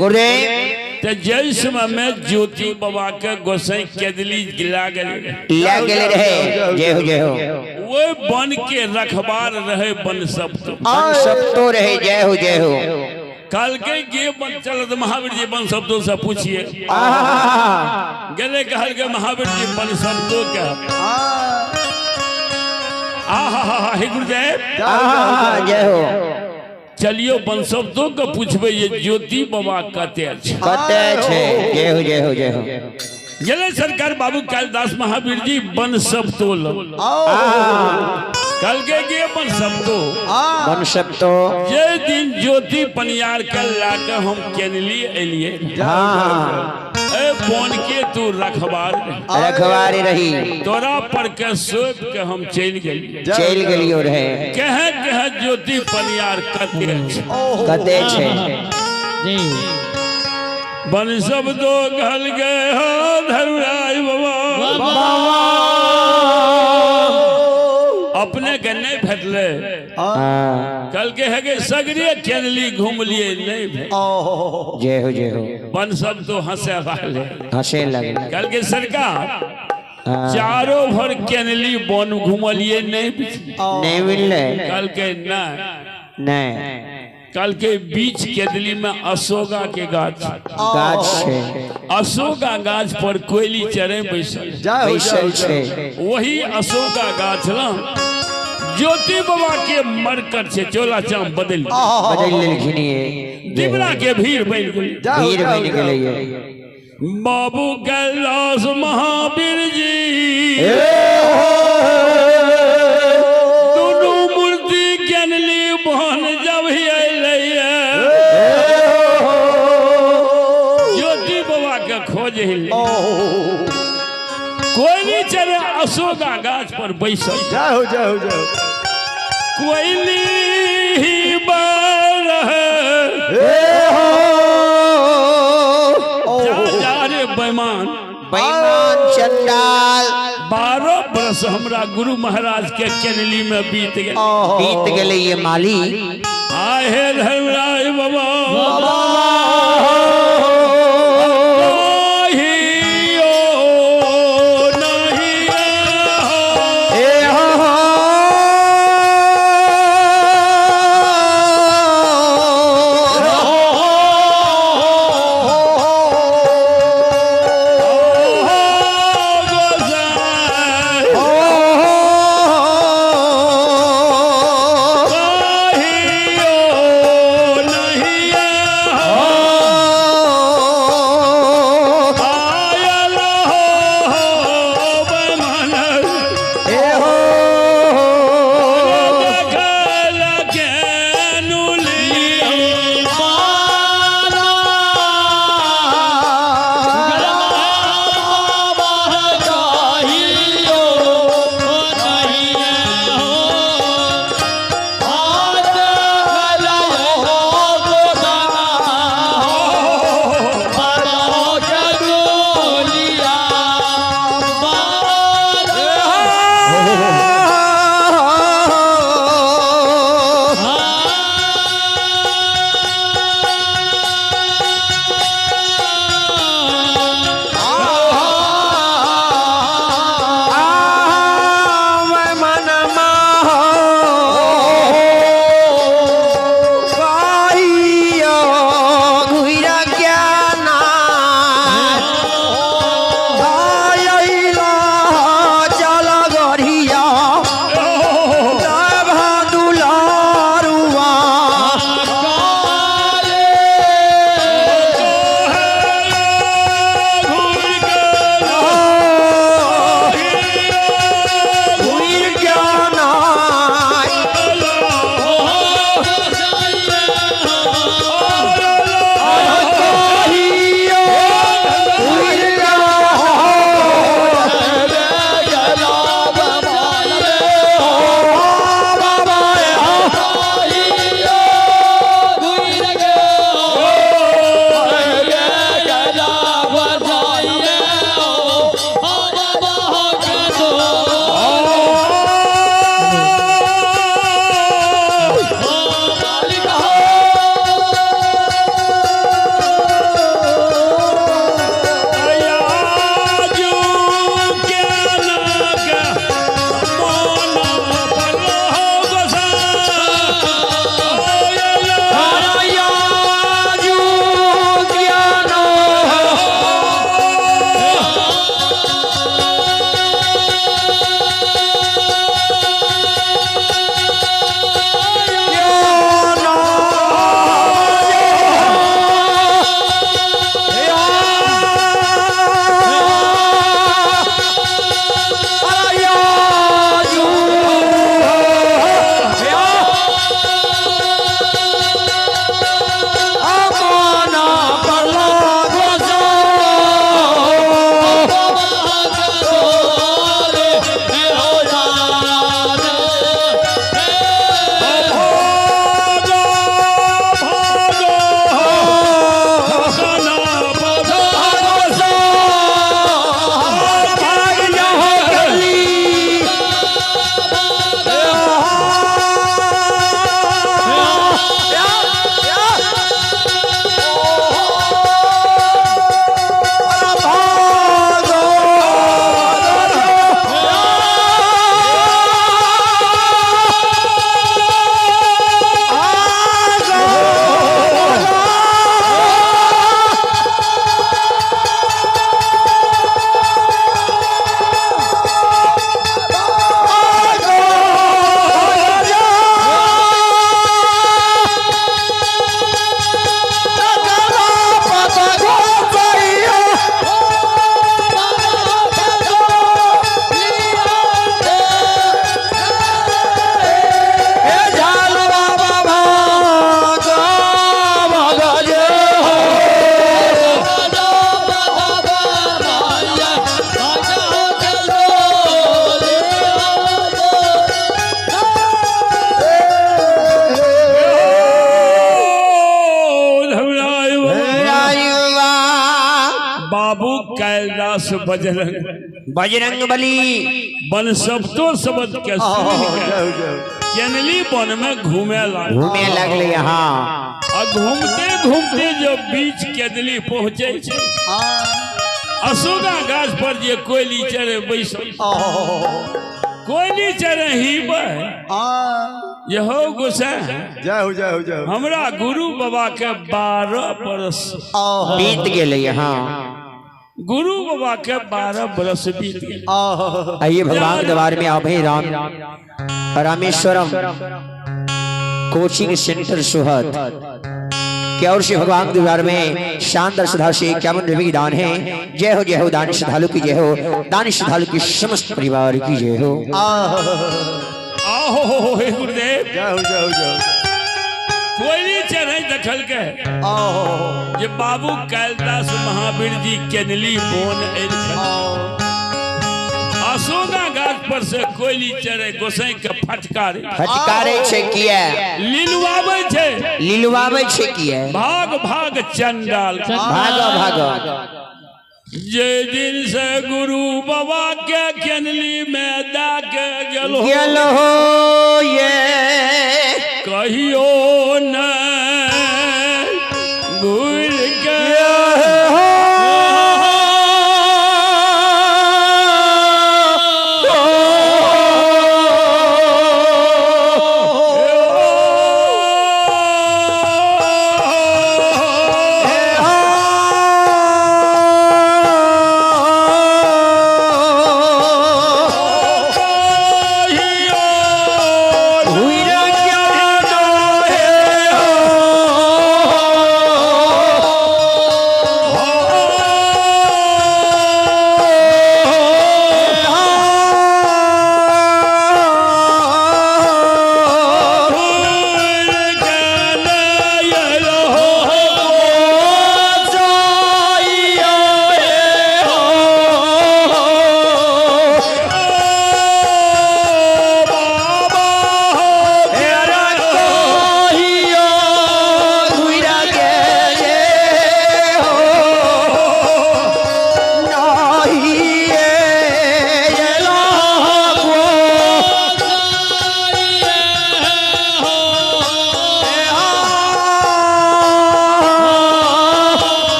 गुरुदेव ते जय समय में ज्योति बाबा के गोसाई केदली गिला गेले रहे। जय हो वो बन के रखबार रहे बन सब तो रहे। जय हो कल के गे बन चलत महावीर जी बन शब्दों से पूछिए गले कहल के महावीर जी बन शब्दों क्या हे गुरुदेव जय हो। चलियो बन शब्दों को पूछबे ये ज्योति बाबा कते छे। जय हो जले सरकार बाबू कालिदास महावीर जी बन शब्दों कल के गे बन शब्दो जे दिन ज्योति पनियार कल लाके हम केनली एलिए ए बोन के तू रखवारी रही तोरा पर के सोप के हम चल गेलियो रहे। कहे ज्योति पनियार कते छे जी बन शब्दो घल गए हो धर्मराज बाबा अपने के नहीं भेटले कल के है के सगरे केनली घूम लिए नहीं जय हो बन सब तो हंसे लगे। कल के सरकार चारों भर केनली बन घूमलिए नहीं मिलले कल के नहीं कल के बीच केदली में अशोका के गाछ छे। अशोका गाछ पर कोयली चढ़े बैसल छे। वही अशोका गाछ ना ज्योति बाबा के मरकट से चोला चाम बदल दिवरा के भीड़ बन गई बाबू कैलाश महावीर जी दोनों मूर्ति केनली बहन जब ही ज्योति बाबा के खोज कोयली चढ़े अशोका गाछ पर बैसल जाओ कोयली बेईमान चंडाल 12 बरस हमरा गुरु महाराज के केनली में बीत गए ये माली आहे धर्मराज बाबा बाबू कैलाश बजरंग बजरंग बली बन शब्दों शब्द के सुन के केनली वन में घूमे लगले यहाँ। और घूमते घूमते जो बीच केदली पहुंचे अशोका गाछ पर जे कोयली चढ़े बैसल कोयली चढ़े ही यहो गोसाई जाओ हमरा गुरु बाबा के 12 बरस बीत गेले यहाँ। गुरु बाबा के 12 बरस बीत गए। आइए भगवान के दरबार में आप हैं रामेश्वरम कोचिंग सेंटर सुहद के और से भगवान के दरबार में शानदार श्रद्धा से 51 रुपये की दान है। जय हो दान श्रद्धालु की जय हो, दान श्रद्धालु की समस्त परिवार की जय हो। आओ हे गुरुदेव जाओ कोयली चढ़े दखल के ये बाबू कैलाश महावीर जी केनली बोन अशोका गाछ पर से कोयली चढ़े गोसाई के फटकारे छे किया लिलवावे छे किया भाग चंडाल भाग जे दिन से गुरु बाबा के केनली में दा के गेलो ये कहियो न भूल के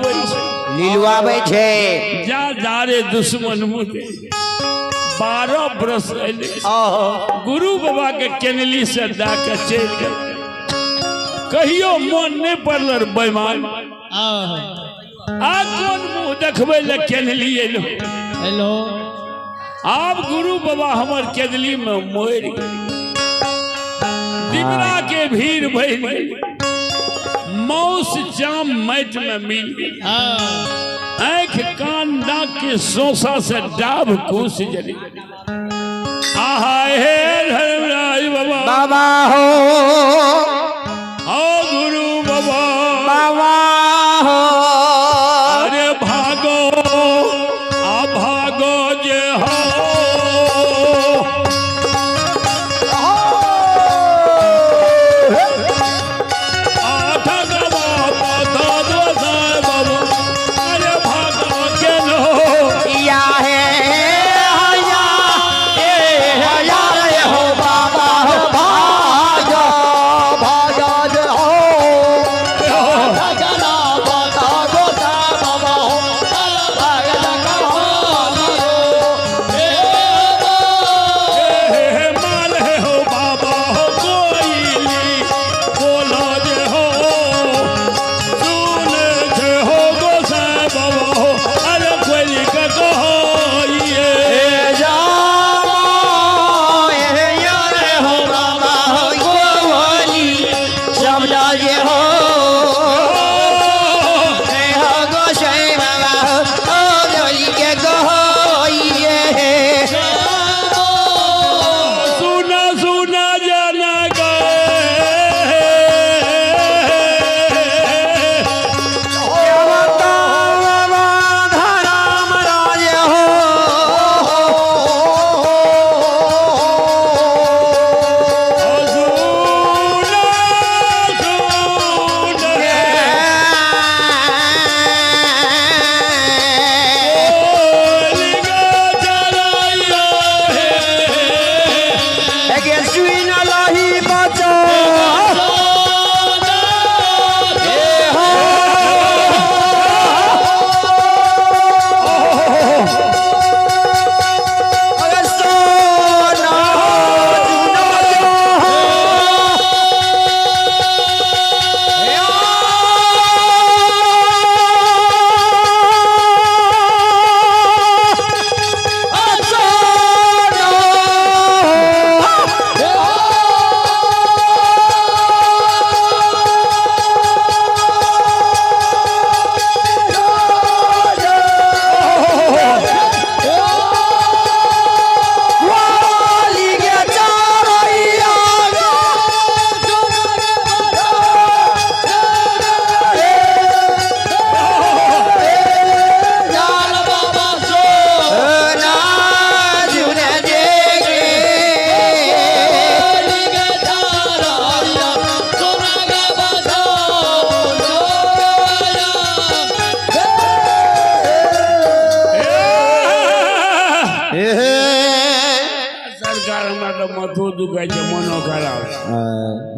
लिलवावे छे जा जारे दुश्मन मुदे 12 बरस गुरु बाबा के केनली से दा के चल गए कहियो मन नहीं पड़ल बेमान आ कौन मुंह देखबे ले केनली एलो हेलो आप गुरु बाबा हमर केनली में मोर पिपरा के भीड़ भइल मौस जाम मैट में मिल गई आँख कान नाक के सोसा से डाब कूस जली आहा हे धर्मराज बाबा बाबा हो गुरु बाबा बाबा हो अरे भागो आ भागो जे हो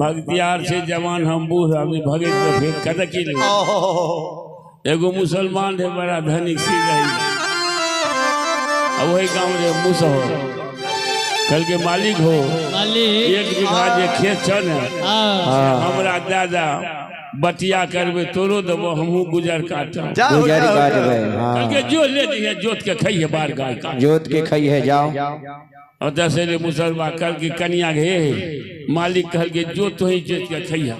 भक्तियार से जवान हम बूढ़ आदमी भगे तो फिर कत की एगो मुसलमान है बड़ा धनिक सी रही वही गाँव रे मुसो कल के मालिक हो एक बीघा जे खेत छ ने हमरा दादा बटिया करबे तोरो देबो हमहू गुजर काटब गुजर काटबे कल के जो ले दिए जोत के खइए बार गाय का जोत के खइए जाओ और दशहरे मुसलमान कल की कन्या घे मालिक कहल के जो तो ही जोत के खइया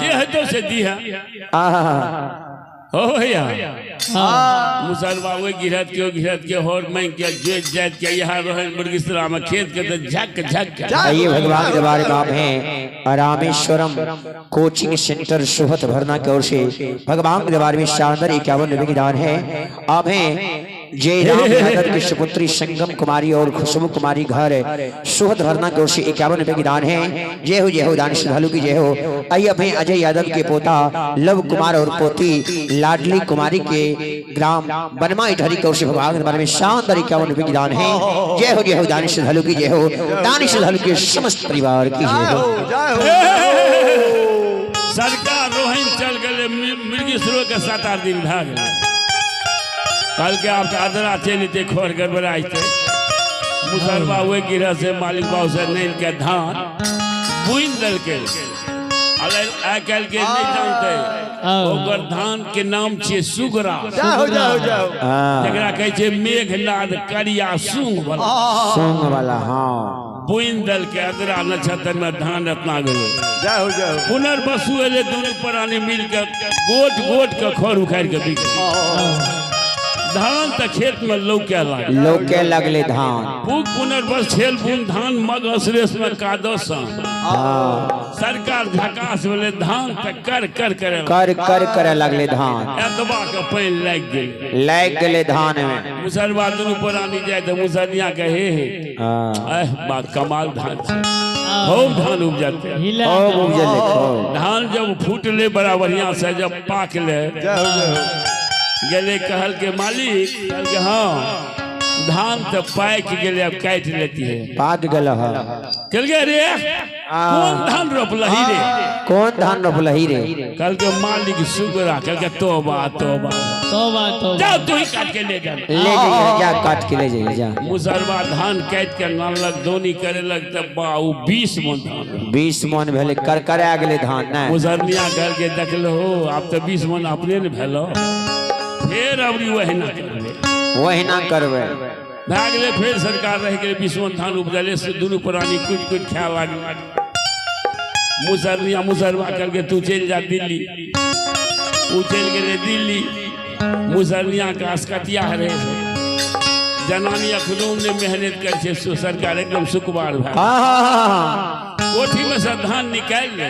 जे है तो से दिया हो भैया मुसलमान वो गिरत के होर में के जोत जात के यहाँ रहे मुर्गिसरा में खेत के तो झक झक ये भगवान के बारे में है रामेश्वरम कोचिंग सेंटर सुहत भरना की ओर से भगवान के बारे में शानदार 51 की दान है आप हैं जय राम यादव की सुपुत्री संगम कुमारी और खुशबू कुमारी घर सुहत भरना की ओर से 51 की दान है। जय हो दान श्रद्धालु की जय हो। आइए अपने अजय यादव के पोता लव कुमार और पोती लाडली कुमारी के ग्राम बनमा इधरी की ओर से भगवान के बारे में शानदार 51 की दान है। जय हो दान श्रद्धालु की जय हो। दान श्रद्धालु के समस्त परिवार की जय हो। सरकार रोहिन चल गए मृगेश्वर के 7-8 दिन भाग कल के आप आदरा चलते खोर गड़बड़ाई थे मुसलमान हुए गिरह से मालिक बाबू से नहीं के धान बुन दल के आइ कल के नहीं जानते ओकर धान के नाम छे सुगरा जकरा कहे छे मेघनाद करिया सूंग वाला हां बुइन दल के अदरा नक्षत्र में धान रत्ना गए जाओ जाओ पुनर्वसु एले दोनों प्राणी मिल के गोट गोट के खर उखाड़ के बिक धान तक खेत में लौके लागे लोके लगले धान फूक पुनर्वस छेल बुन धान मग असरेस में कादस सरकार झकास वाले धान तक कर कर करे करे लगले धान एतबा के पैन लाग गेले धान में मुसलमान दोनों पुरानी जाए तो मुसलिया कहे बा कमाल धान खूब धान उपजते धान जब फूटले बड़ा बढ़िया से जब पाक ले गले कहल के मालिक कहल के हाँ धान तो पाक गेले अब काट लेती है पाक गल कल के रे कौन धान रोपलही रे कौन धान रोपलही रे कल के मालिक सुगरा कल के तौबा तौबा तौबा जा तू ही काट के ले जा काट के ले जा मुसलमा धान काट के नालक दोनी करे लग तब बाऊ 20 मन धान 20 मन भेले कर आ गेले धान ना मुसलमिया कर के देखलो आप तो 20 मन अपने ने भेलो फिर अबरी वही ना करबे भागले फिर सरकार रह गए 20 मन धान उपजले से दोनों प्राणी कुछ खाया लागे मुसलमा करके तू चल जा दिल्ली तू चल गए दिल्ली मुसलमिया का अस्कतिया रहे जनानी अखनूम ने मेहनत कर सरकार एकदम सुकुमार कोठी में से धान निकाल ले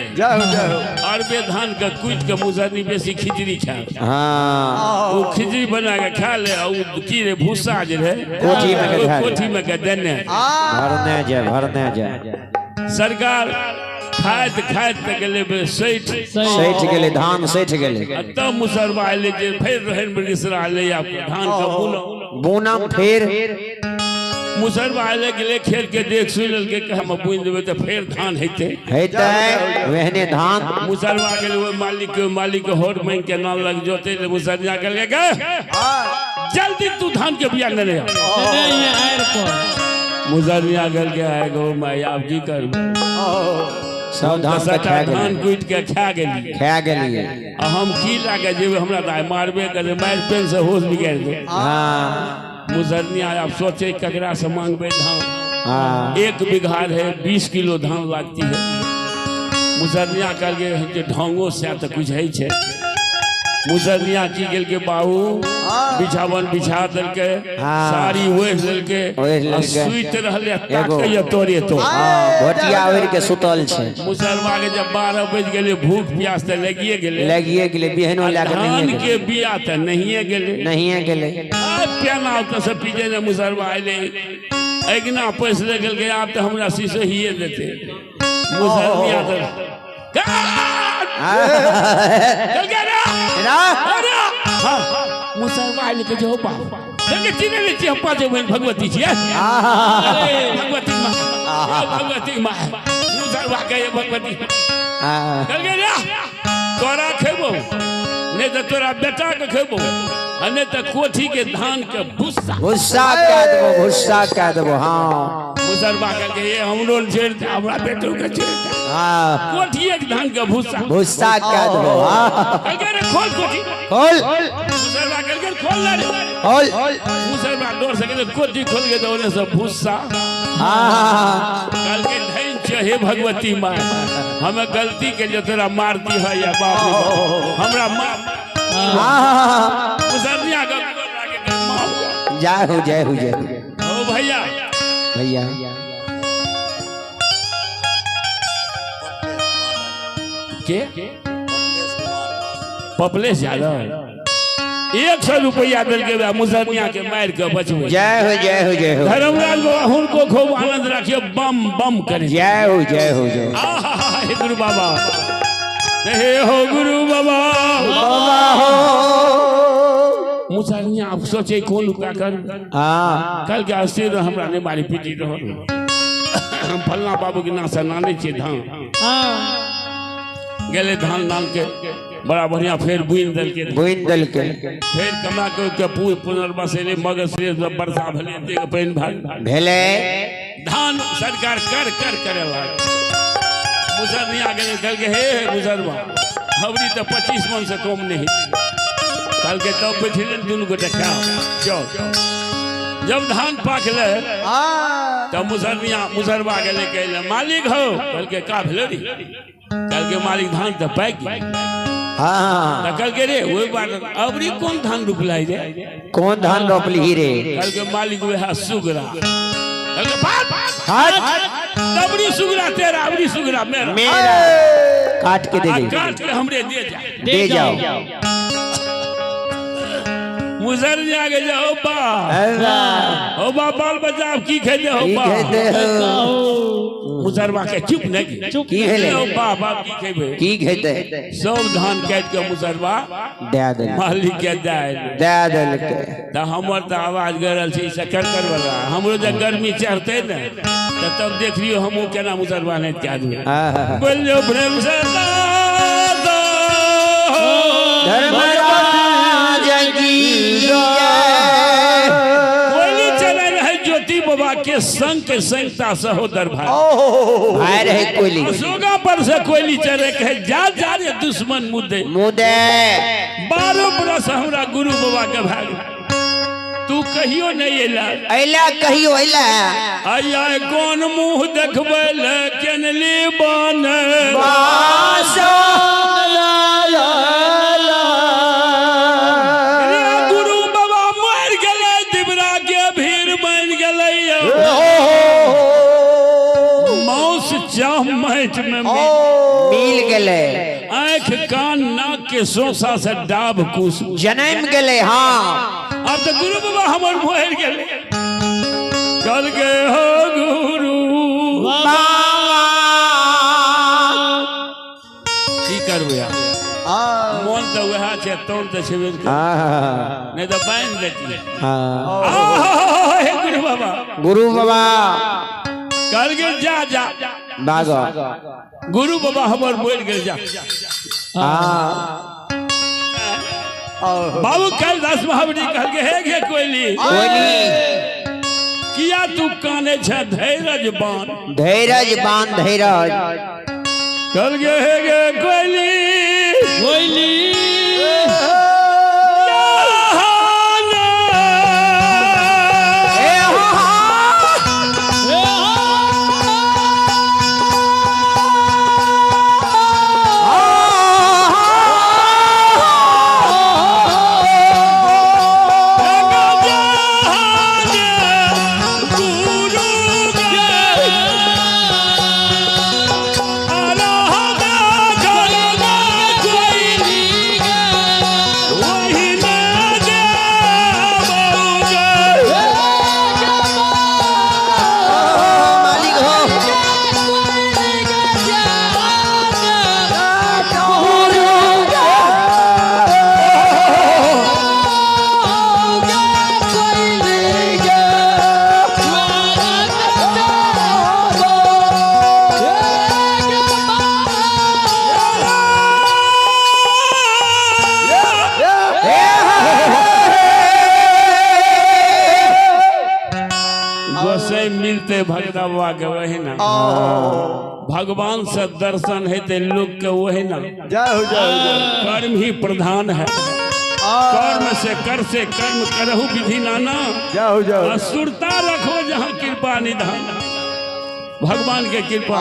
और बे धान का कुट के मुसलमी बेसी खिचड़ी खा वो खिचड़ी बना के खा ले और की रे भूसा जे रहे कोठी में के देने भरने जा सरकार खाइत गेले सैठ गेले धान सैठ गेले तब मुसलमान आले जे फिर रहन बरिसरा ले आप धान का बोना फिर मुसलमान आले गेले खेल के देख सुन के हम बुन देबे त फिर धान हेते वहने धान मुसलमान गेले वो मालिक होर में के नाम लग जोते मुसलमान गेले जल्दी तू धान के बिया ले आ मुसलमान गेल के आए गो मैं आप की करू सब धान कुट के खा गेलिए हम की लागे जेबे हमरा दाई मारबे करे मार पेन से होश बिगाड़ दे मुसलमिया आप सोचे ककरा से मांगबे धान 1 बीघा है 20 किलो धान लगती है मुसलमिया कह के ढंगो से तो कुछ है छे मुसलमिया की गेल के बाबू बिछावन बिछा दल के साड़ी ओढ़ दल के सुइत रहले ताकैया तोरे तो भटिया ओढ़ के सुतल छे मुसलमान के जब 12 बज गेले भूख प्यास त लगिए गेले बिहनो लागे धान के बिया त नहिए गेले प्याना त सब पीजे ने मुसलमान आइले अगना पैस ले गेल के आप त हमरा शीशे हिए देते मुसलमिया त चल गया मुसलमान के जो बाप लगे चिने ले चिपा जे भगवती छी भगवती मां मुसलमान के भगवती चल गया तोरा खेबो नहीं तो तोरा बेटा के खेबो नहीं तो कोठी के धान के भूसा का देबो हां मुसलमान के ये हमरो छेड़ हमरा बेटो के छेड़ कोठी एक धान का भूसा का देबो अगर खोल कोठी खोल मुसलमान के खोल ले मुसलमान डोर से के कोठी खोल के दोने से भूसा कल के धैन हे भगवती मां हमें गलती के जो तेरा मारती है या बाप हमरा मां मुसलमिया का जय हो ओ भैया के पपलेश यादव 100 रुपया दिल के मुसलमिया के मार के बचबे जय हो धर्मराज बाबा हुनको खूब आनंद रखियो बम बम करे जय हो हे गुरु बाबा हे हो गुरु बाबा मुसलमिया आप सोचे कौन लुका कर कल के अस्थिर हमरा ने मारी पीटी रहो हम फलना बाबू के नाम से नाने छे धान गेले धान नाम के बड़ा बढ़िया फिर बुइन दल के फिर कमा के पुनर्वसेले मगर से वर्षा भले देख पैन भेले धान सरकार कर करे लाग मुसलमिया गेले कल के हे मुसलमान हवरी तो 25 मन से कम नहीं कल के तब बैठले दुनू गोटे खाओ जब धान पाकले तब मुसरबा के लेके अइले, मालिक हो, कल के का भेलो रे, कल के मालिक धान तो पाक गई। हाँ तो कल के रे वही बात अबरी कौन धान रोपलाई रे, कौन धान रोपली रे? कल के मालिक वह सुगरा, कल के बात हाथ तबरी सुगरा तेरा, अबरी सुगरा मेरा, मेरा काट के दे दे, काट के हमरे दे जाओ। मुजर आगे जाओ बा, ओ बा बाल बच्चा आप की खेते हो बा, मुसरबा के चुप नहीं, की भेले? ओ बा बाप की खेबे, की खेते? सब धान काट के मुसरबा दे दे मालिक के दे के तो हमर तो आवाज गरल छै सकर वाला, हमरो जब गर्मी चढ़ते न तो तब देख लियो हमहू केना मुसरबा नहीं क्या दू बोलियो प्रेम से धर्मराज की कोयली चले रहे ज्योति बाबा के संग सहोदर भाई भाई रहे कोयली, सोगा पर से कोयली चले कहे जा रे दुश्मन मुद्दे 12 बरस हमरा गुरु बाबा के भाग, तू कहियो नहीं अइला कहियो अइला, आया कौन मुंह देखबे ले केनली बन गुरु बाबा मर गेले, दिबरा के भीड़ बन गेले, मौस चाह मैच में मिल गेले, आँख कान नाक के सोसा से डाब कुश जन्म गेले। हाँ अब तो गुरु बाबा हमर मर गेले, कल के हो गुरु की करबे मन तो वह छे तोड़ तो छेबे नहीं तो बांध देती। हे गुरु बाबा कल के जा बागो गुरु बाबा हमर मर गेल, जा बाबू कल 10 महावरी कल के हे कोयली किया तू काने छे धैर्य बांध कल के हे कोयली मिलते भगता बाबा के वही ना, भगवान से दर्शन है लोग के वही ना, कर्म ही प्रधान है, कर्म से कर्म करहु विधि नाना, असुरता रखो जहाँ कृपा निधान, भगवान के कृपा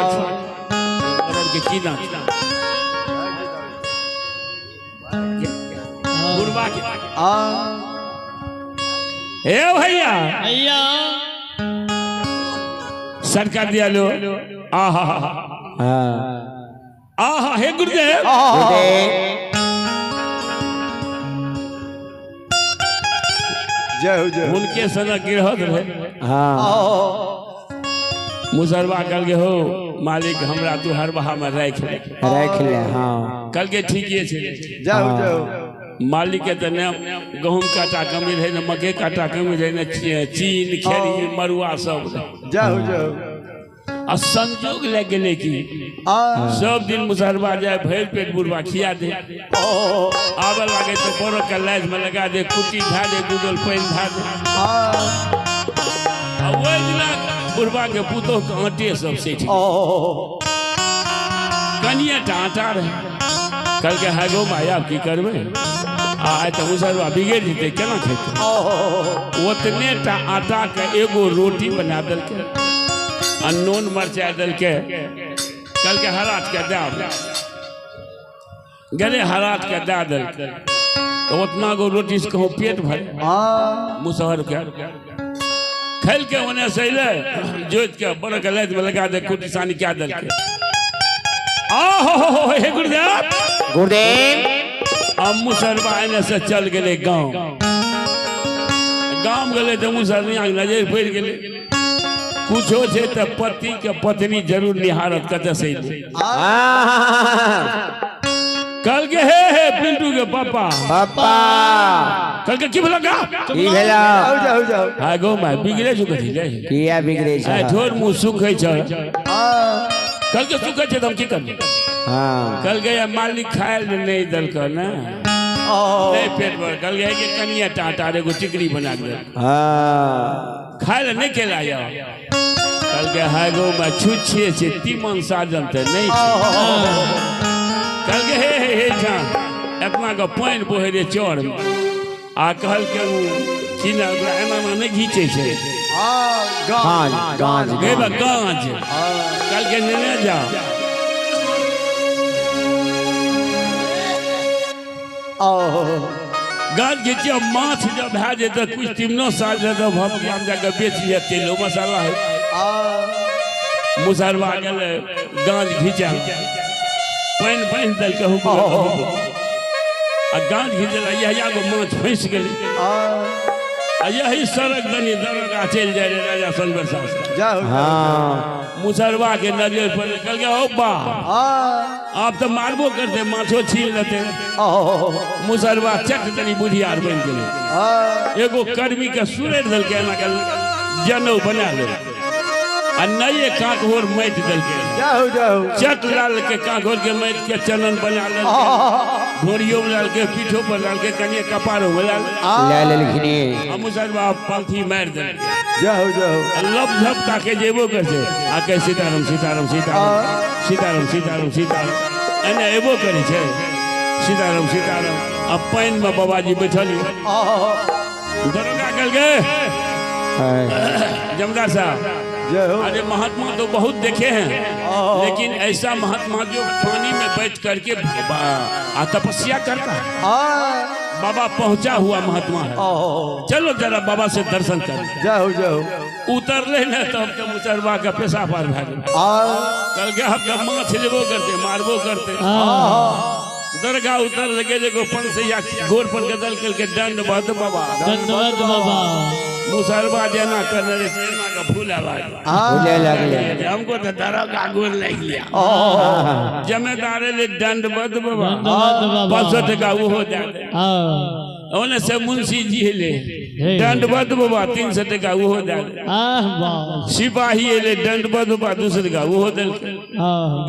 के कीना गुरबा के हे भैया सरकार दिया लो आहा हे गुरुदेव उनके सना गिरहत रहे मुसरबा कल के हो मालिक हमरा तू हर बहा में रख ले कल के ठीक ये मालिक के तने गहूम काटा कमी रहे न मके काटा कमी रहे न चीन खेरी मरुआ सब आ संजोग ले गेले की सब दिन मुसरबा जाए भैर पेट बुरबा खिया दे आवे लागे तो बड़ो के लाइज में लगा दे कुटी धा दे दूधल पानी धा दे आ ओइ दिना बुरबा के पुतो के आटे सब से कनिया आटा रहे कल के हागो माया की करबे आए तो मुसरबा बिगड़ जीते केना खेते ओतने टा आटा के एगो रोटी बना देलके अननोन मरचा दल के कल के हरात के दाम गले हरात के दा दल तो उतना गो रोटी से कहूँ पेट भर मुसहर के खेल के उन्हें सही जोत के बड़ के लाइट में लगा दे कुटी सानी क्या दल के आहो हे गुरुदेव गुरुदेव अब मुसरबा एने से चल गए गांव गांव गए तो मुसरनिया नजर पड़ गए कुछो छे तो पति के पत्नी जरूर निहारत कते से कल के हे पिंटू के पापा पापा कल के की भला की भेला हो जाओ हाय गो माय बिगड़े छु कथि ले किया बिगड़े छ हाय ठोर मुंह सुखै छ कल के सुखै छ हम की करब हां कल के मालिक खाए नहीं दल का ना नहीं पेट भर कल के के कनिया टाटा रे को चिकरी बना दे हां खाए नहीं केला या कल के हाय गो माय छुछे छे तीमन साजन ते नहीं कल के हे छा इतना का पानी बहे रे चौर आ कहल के किना ओकरा एना नहीं घीचे छे गांज गांज गेबा गांज कल के नेने जा गांज के जब माछ जब भा जे त कुछ तीमनो साल जब हम जाके बेच लिया तेल मसाला है मुसरवा गेले गांज घीचा पानी पानी दल के हुब आ गांज घीचल या गो माछ फंस गेलै आ यही सड़क दनी दरगा चल जाए रे राजा सनवर साहब जाओ हां मुसरवा के नजर पर कल के ओ बा आप तो मारबो करते माछो छीन लेते मुसरवा चट दनी बुढ़ियार बन गेलै एगो कर्मी के सुरेर दल के एना के जनौ बना ले आ नये कांकोर मैट दल के जाओ चट लाल के कांकोर के मैट के चनन बना ले घोड़ियों में डाल के पीठों पर डाल के कनिए कपारों में डाल ले लेखनी मुसरवा पलथी मार दे जाओ लब झपका के जेबो करते आके सीताराम सीताराम सीताराम सीताराम सीताराम सीताराम एने एबो करे छे सीताराम सीताराम अब पानी में बाबाजी बैठल दरोगा कल गए जमदार साहब अरे महात्मा तो बहुत देखे हैं लेकिन ऐसा महात्मा जो पानी में बैठ करके तपस्या करता है बाबा पहुंचा हुआ महात्मा है चलो जरा बाबा से दर्शन कर जाओ उतर ले ना तब तो मुसरवा का पेशा पार भाग कल के हम माछ लेबो करते मारबो करते दरगाह उतर लगे देखो पंच या गोर पर गदल करके दंड बद बाबा मुसरवा जना करने रे सेना का फूल फूले लगले हमको तो दरगाह गोर लग गया जमींदार ले दंड बद बाबा 500 टका वो हो जाते ओने से मुंशी जी ले दंड बद बाबा 300 टका वो हो जाते सिपाही ले दंड बद बाबा 200 टका वो हो दल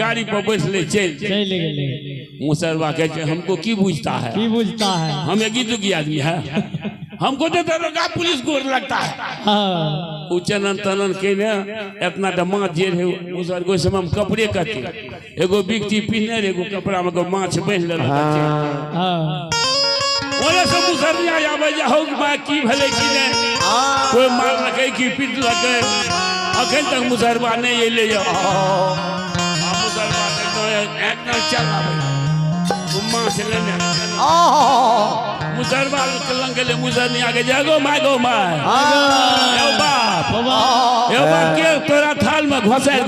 गाड़ी पर बैठ ले चल गेले मुसरवा कहते हमको की बुझता है हम एक ही दुखी आदमी है हमको तो दरोगा पुलिस गोर लगता है उचनन तनन के ने इतना दमा जेल है मुसर को समय कपड़े कते एगो बिकती पिन्ने एगो कपड़ा में माछ बन ले ओले सब मुसरिया आवे जाओ मैं की भले की ने कोई मार लगे की पीट लगे अखन तक मुसरवा नहीं ले जाओ मुसरवा तो एक चल आवे माछ लेने मुसरवा कलंग ले मुसरनी आगे जागो मागो माय यो बाप के तोरा थाल में घोसर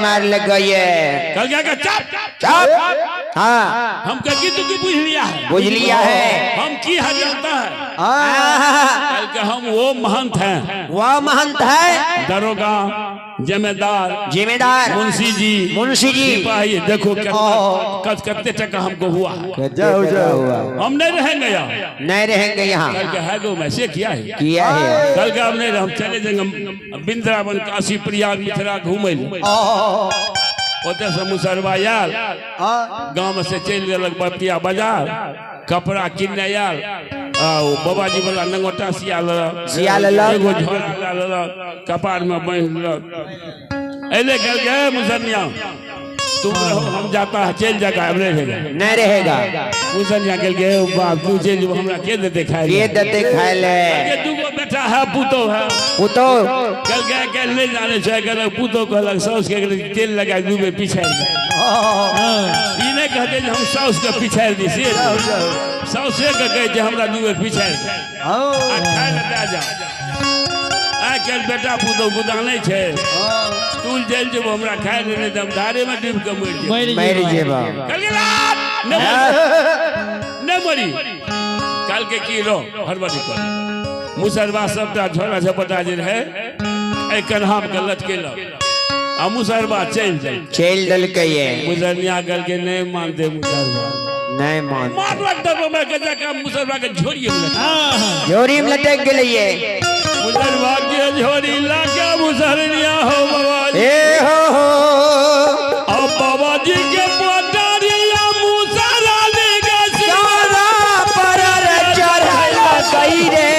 मार लग गई है कल क्या का चुप चुप हां हम की तू की बुझ लिया है हम की है जानता है कल के हम वो महंत है दरोगा जमींदार मुंशी जी सिपाही देखो कितने टका हमको हुआ हम नहीं रहेंगे यहाँ कल के है गो मैसे किया है कल के हमने हम चले जाएंगे वृंदावन काशी प्रयाग मिथिला घूमे ओते से मुसरवा यार गांव से चल गेलक बतिया बाजार कपड़ा किन्ने यार बाबाजी वाला नंगोटा सियाल एगो झोला कपार में बांध एले कल के मुसरनिया तुम रहो हम जाता है चल जाएगा अब नहीं रहेगा मुसरनिया कल के बाप तू चल हमरा के देते खाए ले के दूगो बेटा है पुतो है वो तो कल गए कल नहीं जाने चाहिए कल पुतो कहलक साउस के तेल लगा दूबे पिछाड़ दे ई नहीं कहते जे हम साउस के पिछाड़ दी से साउसे के कहे जे हमरा दूबे पिछाड़ दे आ खाए ले दे जा आ कल बेटा पुतो गुदानै छै तूल जेल जब हमरा खाए ले दम धारे में डूब के मर जेबा कल गेला न मरी कल के की रो हरबड़ी कर मुसरबा सबटा झोला झपटा जे रहे ए कन्हाम के लटकेल आ मुसरबा चल दल के ये मुसरनिया गल के नहीं मानते मुसरबा नहीं मान मारलक तब में गजा का मुसरबा के झोरी में झोरी में लटक गेले ये मुसरबा के झोरी लाके मुसरनिया हो बाबा ए हो अब बाबा जी के पोटारिया मुसरा ले गए चारा पर चढ़ल कई रे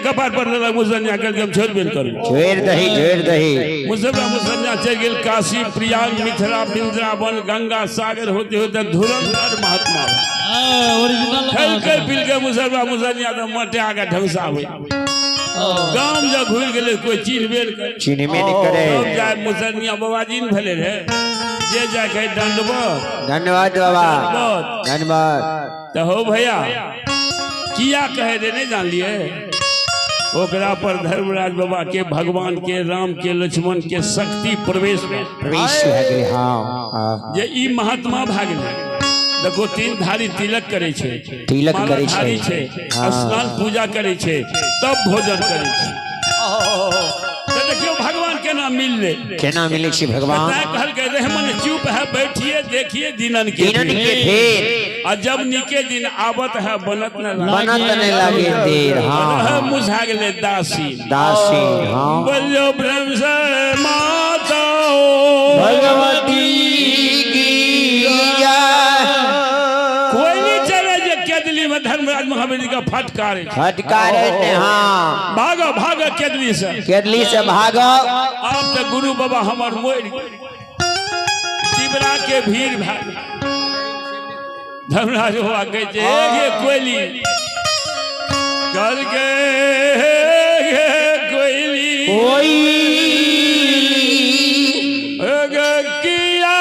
कपार पर लगा मुसरनिया कल के हम छोड़ बेर करू छोड़ दही मुसरनिया चल गेल काशी प्रयाग मिथिला वृंदावन गंगा सागर होते होते धुरंधर महात्मा ओरिजिनल खेल कर पिल के मुसरनिया तो मटे आगे ढंसा हुए गांव जब घुर गेले कोई चिन्हबे नहीं करे गांव जाय मुसरनिया बाबा जी न भेले रे जे जाय कहे धन्यवाद बाबा धन्यवाद तो हो भैया किया कहे रे नहीं जान लिए ओकरा पर धर्मराज बाबा के भगवान के राम के लक्ष्मण के शक्ति प्रवेश जे ई महात्मा भागले देखो तीन धारी तिलक करे छे स्नान पूजा करे छे तब भोजन करे छे तो देखियो भगवान केना मिले छी भगवान कहल के रहमन चुप है बैठिए देखिए दिनन के फिर और जब निके दिन आवत है बनत न लागे देर हां मुझा गेले दासी हां बोलो ब्रह्म से माता भगवती की जय कोई नहीं चले जे केदली में धर्मराज महावीर का फटकार ने हां भागो केदली से भागो अब तो गुरु बाबा हमर मोर तिबरा के भीड़ भाग धर्मराज हुआ कहे ये कोयली कर के कोयली किया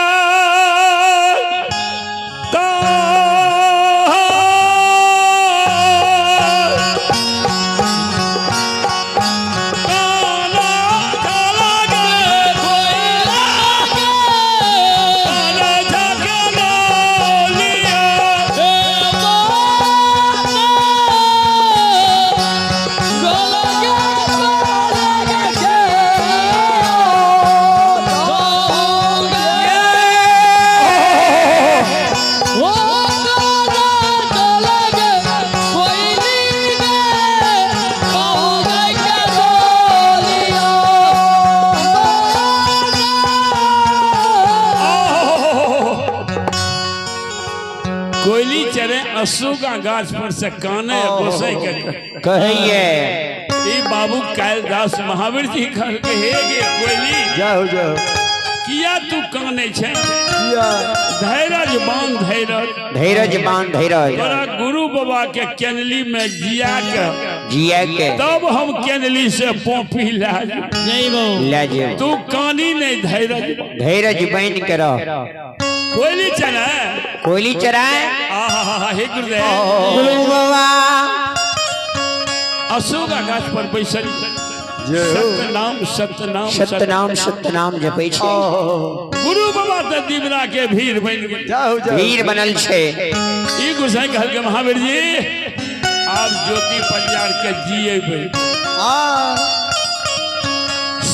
कोयली चढ़े असुगा गाछ पर से काने गोसाई के कहिए ई बाबू कालिदास महावीर जी कह के हे गे कोयली जाओ जाओ किया तू काने छे किया धैर्य बांध धीरज मान धीरज तोरा गुरु बाबा के केनली में जिया के जिया के तब हम केनली से पोपी लाज ले जाओ तू कानी नहीं धीरज बन के रह कोयली चना कोयली चराए आहा हे गुरुदेव गुरु बाबा अशोका गाछ पर बैसल सतनाम सतनाम सतनाम सतनाम जपै छै गुरु बाबा त दिवरा के भीड़ बन गेल जाओ जाओ वीर बनल छै ई गुसाई कहल के महावीर जी आप ज्योति परिवार के जिएबे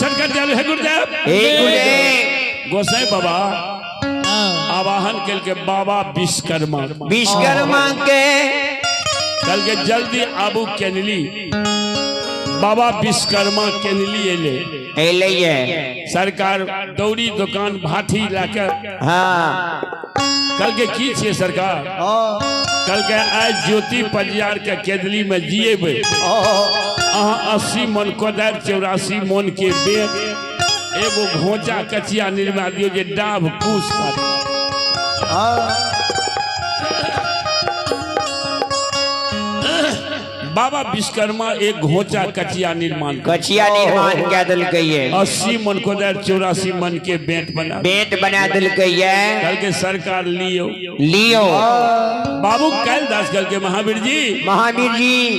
संकट जाल है गुरुदेव हे गुरुदेव गोसाई बाबा आवाहन कल के बाबा विश्वकर्मा विश्वकर्मा के कल के जल्दी आबू केनली बाबा विश्वकर्मा केनली एले एलैये सरकार दौड़ी दुकान भाठी लाके हाँ कल के की छिए सरकार कल के आज ज्योति परिवार के केनली में जिएबे अहाँ 80 मन कोदार 84 मन के बेग एगो घोचा कचिया निर्मा दियो जे डाभ पूछ पर बाबा विश्वकर्मा एक घोचा कचिया निर्माण कचिया निर्माण कऽ देलकैये 80 मन कोदार 84 मन के बेंट बना देलकैये कल के सरकार लियो बाबू कालिदास कल के महावीर जी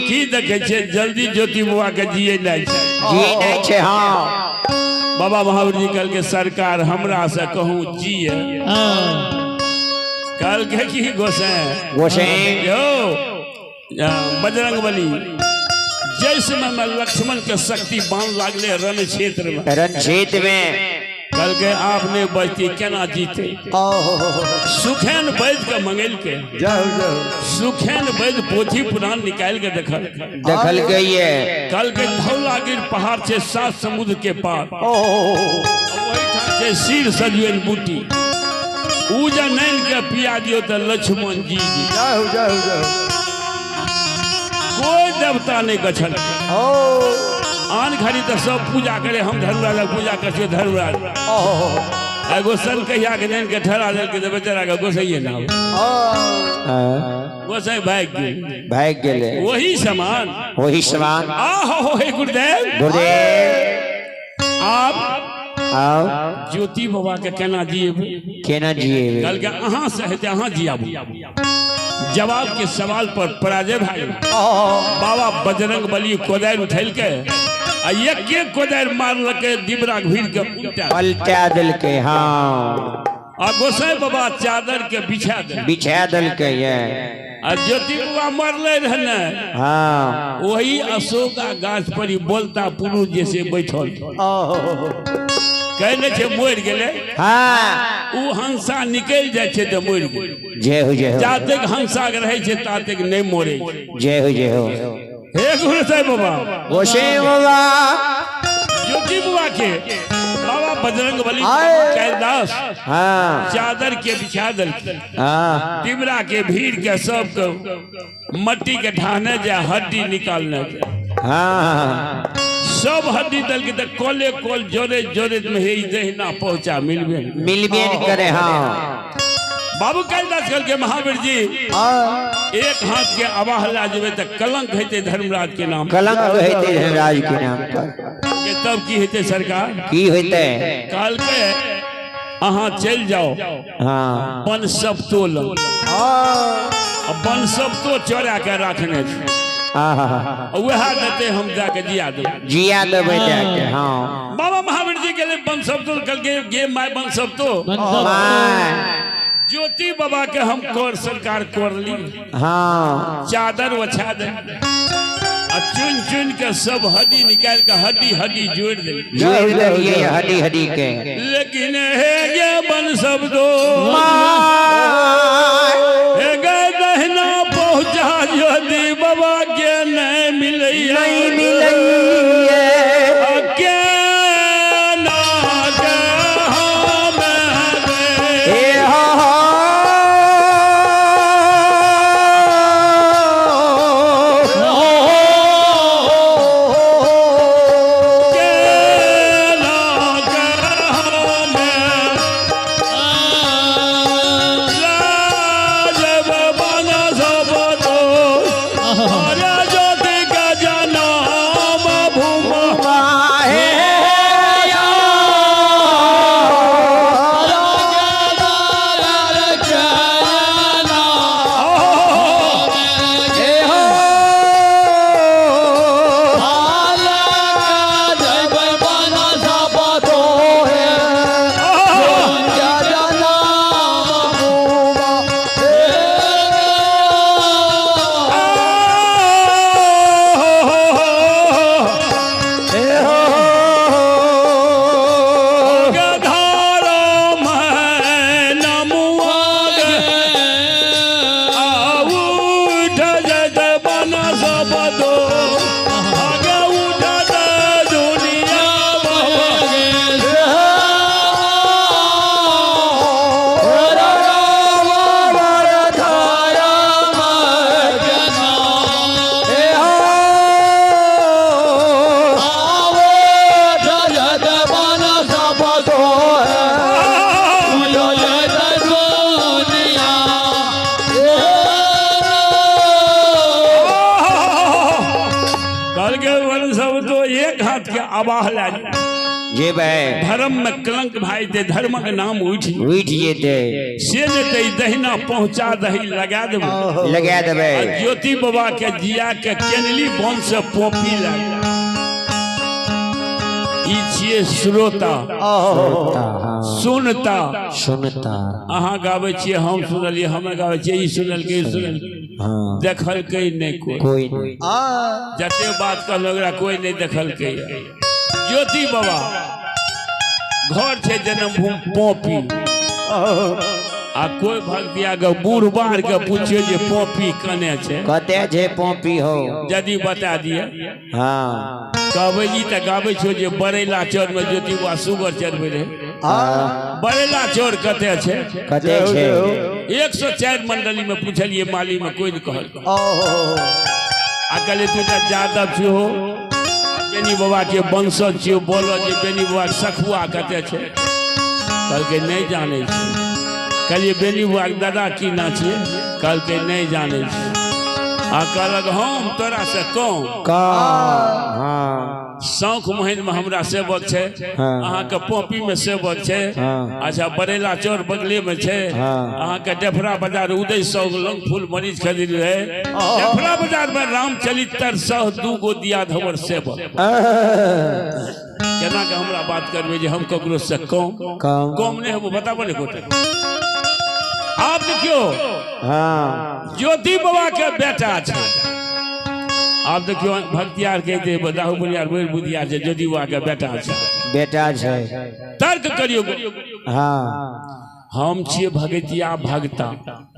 की देखे छे जल्दी ज्योति बुआ के जिए नहीं छै जी नहीं छै हाँ बाबा महावीर जी कल के सरकार हमरा से कहूँ जिए कल के की गोसाई यो बजरंग बली जैसे में लक्ष्मण के शक्ति बाण लागले रण क्षेत्र में कल के आपने बचती केना जीते सुखेन वैद के मंगल के जाओ जाओ सुखेन वैद पोथी पुराण निकाल के देखल गई कल के धौलागिर पहाड़ से 7 समुद्र के पार वही ठाम से सिर सजुएल बूटी उजा नैन के पिया दियो तो लक्ष्मण जी जाओ जाओ जाओ कोई देवता नहीं गछल आन घड़ी तो सब पूजा करे हम धर्मराज पूजा कर धर्मराज एगो सन कहिया के नैन के ठहरा दे के बेचारा के गोसाइए ना गोसाई भाग गेले वही समान आहो हे गुरुदेव आप आओ ज्योति बाबा के केना जिए कल के अहाँ से हेते अहाँ जियाबू जवाब के सवाल पर पराजय भाई बाबा बजरंग बली कोदार उठल के एक कोदार मारलके दिबरा घुर के पलटा देलके हाँ आ गोसाई बाबा चादर के बिछा देलके ये आ ज्योति बाबा मरले रहने हाँ वही अशोका गाछ पर ही बोलता पुरुष जैसे बैठल कहले छे मर गेले हाँ उ हंसा निकल जाय छे त मर गेल जय हो जाते हंसा रहे छे ताते नहीं मरे जय हो हे गुरु साहब बाबा गोसाई बाबा ज्योति बाबा के बाबा बजरंग बली कालिदास हाँ चादर के बिछा दल हाँ तिमरा के भीड़ के सब को मट्टी के ढाने जा हड्डी निकालने हाँ सब हड्डी दल के तो कोले कोल जोरे में ही दहिना पहुंचा मिलबे करे हाँ बाबू कालिदास कल के महावीर जी एक हाथ के आवाह ला जेबे त कलंक हेते धर्मराज के नाम हेते धर्मराज के नाम पर के तब की हेते सरकार की होते काल के अहाँ चल जाओ हाँ बन सब तोल बन सब तो चोरा के रखने वह देते हम जाके जिया देबै जाके हाँ बाबा महावीर जी के लिए बन सब तो कल के गे माय बन सब तो ज्योति बाबा के हम कर सरकार कर ली हाँ चादर वछा दे चुन के सब हड्डी निकाल के हड्डी जोड़ दे हड्डी के लेकिन हे गे बन सब दो हे गे दहना पहुंचा ज्योति बाबा के नहीं मिलैया आवाह ला जे भाई धर्म में कलंक भाई दे धर्म के नाम उठ जेते से जे दहिना पहुंचा दही लगा देबे लगा देबे ज्योति बाबा के जिया के केनली बन से पोपी लगा ई छिए श्रोता सुनता सुनता अहाँ गावे छिए हम सुनलिए हमें गावे छिए ई सुनल के सुनल हाँ देखल के नहीं कोई नहीं जते बात कहल ओकरा कोई नहीं देखल के ज्योति बाबा घर छे जन्मभूमि पोपी आ कोई भक्ति आगे बूढ़ बाढ़ के पूछियो जे पोपी कने छे कते जे पोपी हो यदि बता दिए हाँ कहबे ई त गाबै छो जे बरेला चौर में ज्योति बाबा सुगर चढ़बे रहे बरेला चौर कते छे कते छे 104 मंडली में पूछलिए माली में कोई नहीं कहल आ कहले तू त यादव छी हो बेनी बाबा के वंशज छियो बोलो जे बेनी बाबा सखुआ कते छे कहल के नहीं जाने छी कहलिए बेनी बाबा के दादा की ना छिए कहल के नहीं जाने छी आ कहलक हम तोरा से कहूं का हाँ शौख महीन में हमरा सेवक छे अहाँ के पोपी में सेवक छे अच्छा बरेला चौर बगले में छे अहाँ के डेफरा बाजार उदय सौ लंग फूल मरीच खरीद रहे डेफरा बाजार में रामचरित्र सह 2 गो दिया धवर सेवक केना के हमरा बात करबे जे हम ककरो से कम नहीं हम बताबो नहीं कोटे आप देखियो हाँ ज्योति बाबा के बेटा छे आप देखियो भक्तियार के दे दाहु बुनियार बोल बुदियार छे ज्योति बाबा के बेटा छे तर्क करियो हाँ हम छिए भगतिया भगता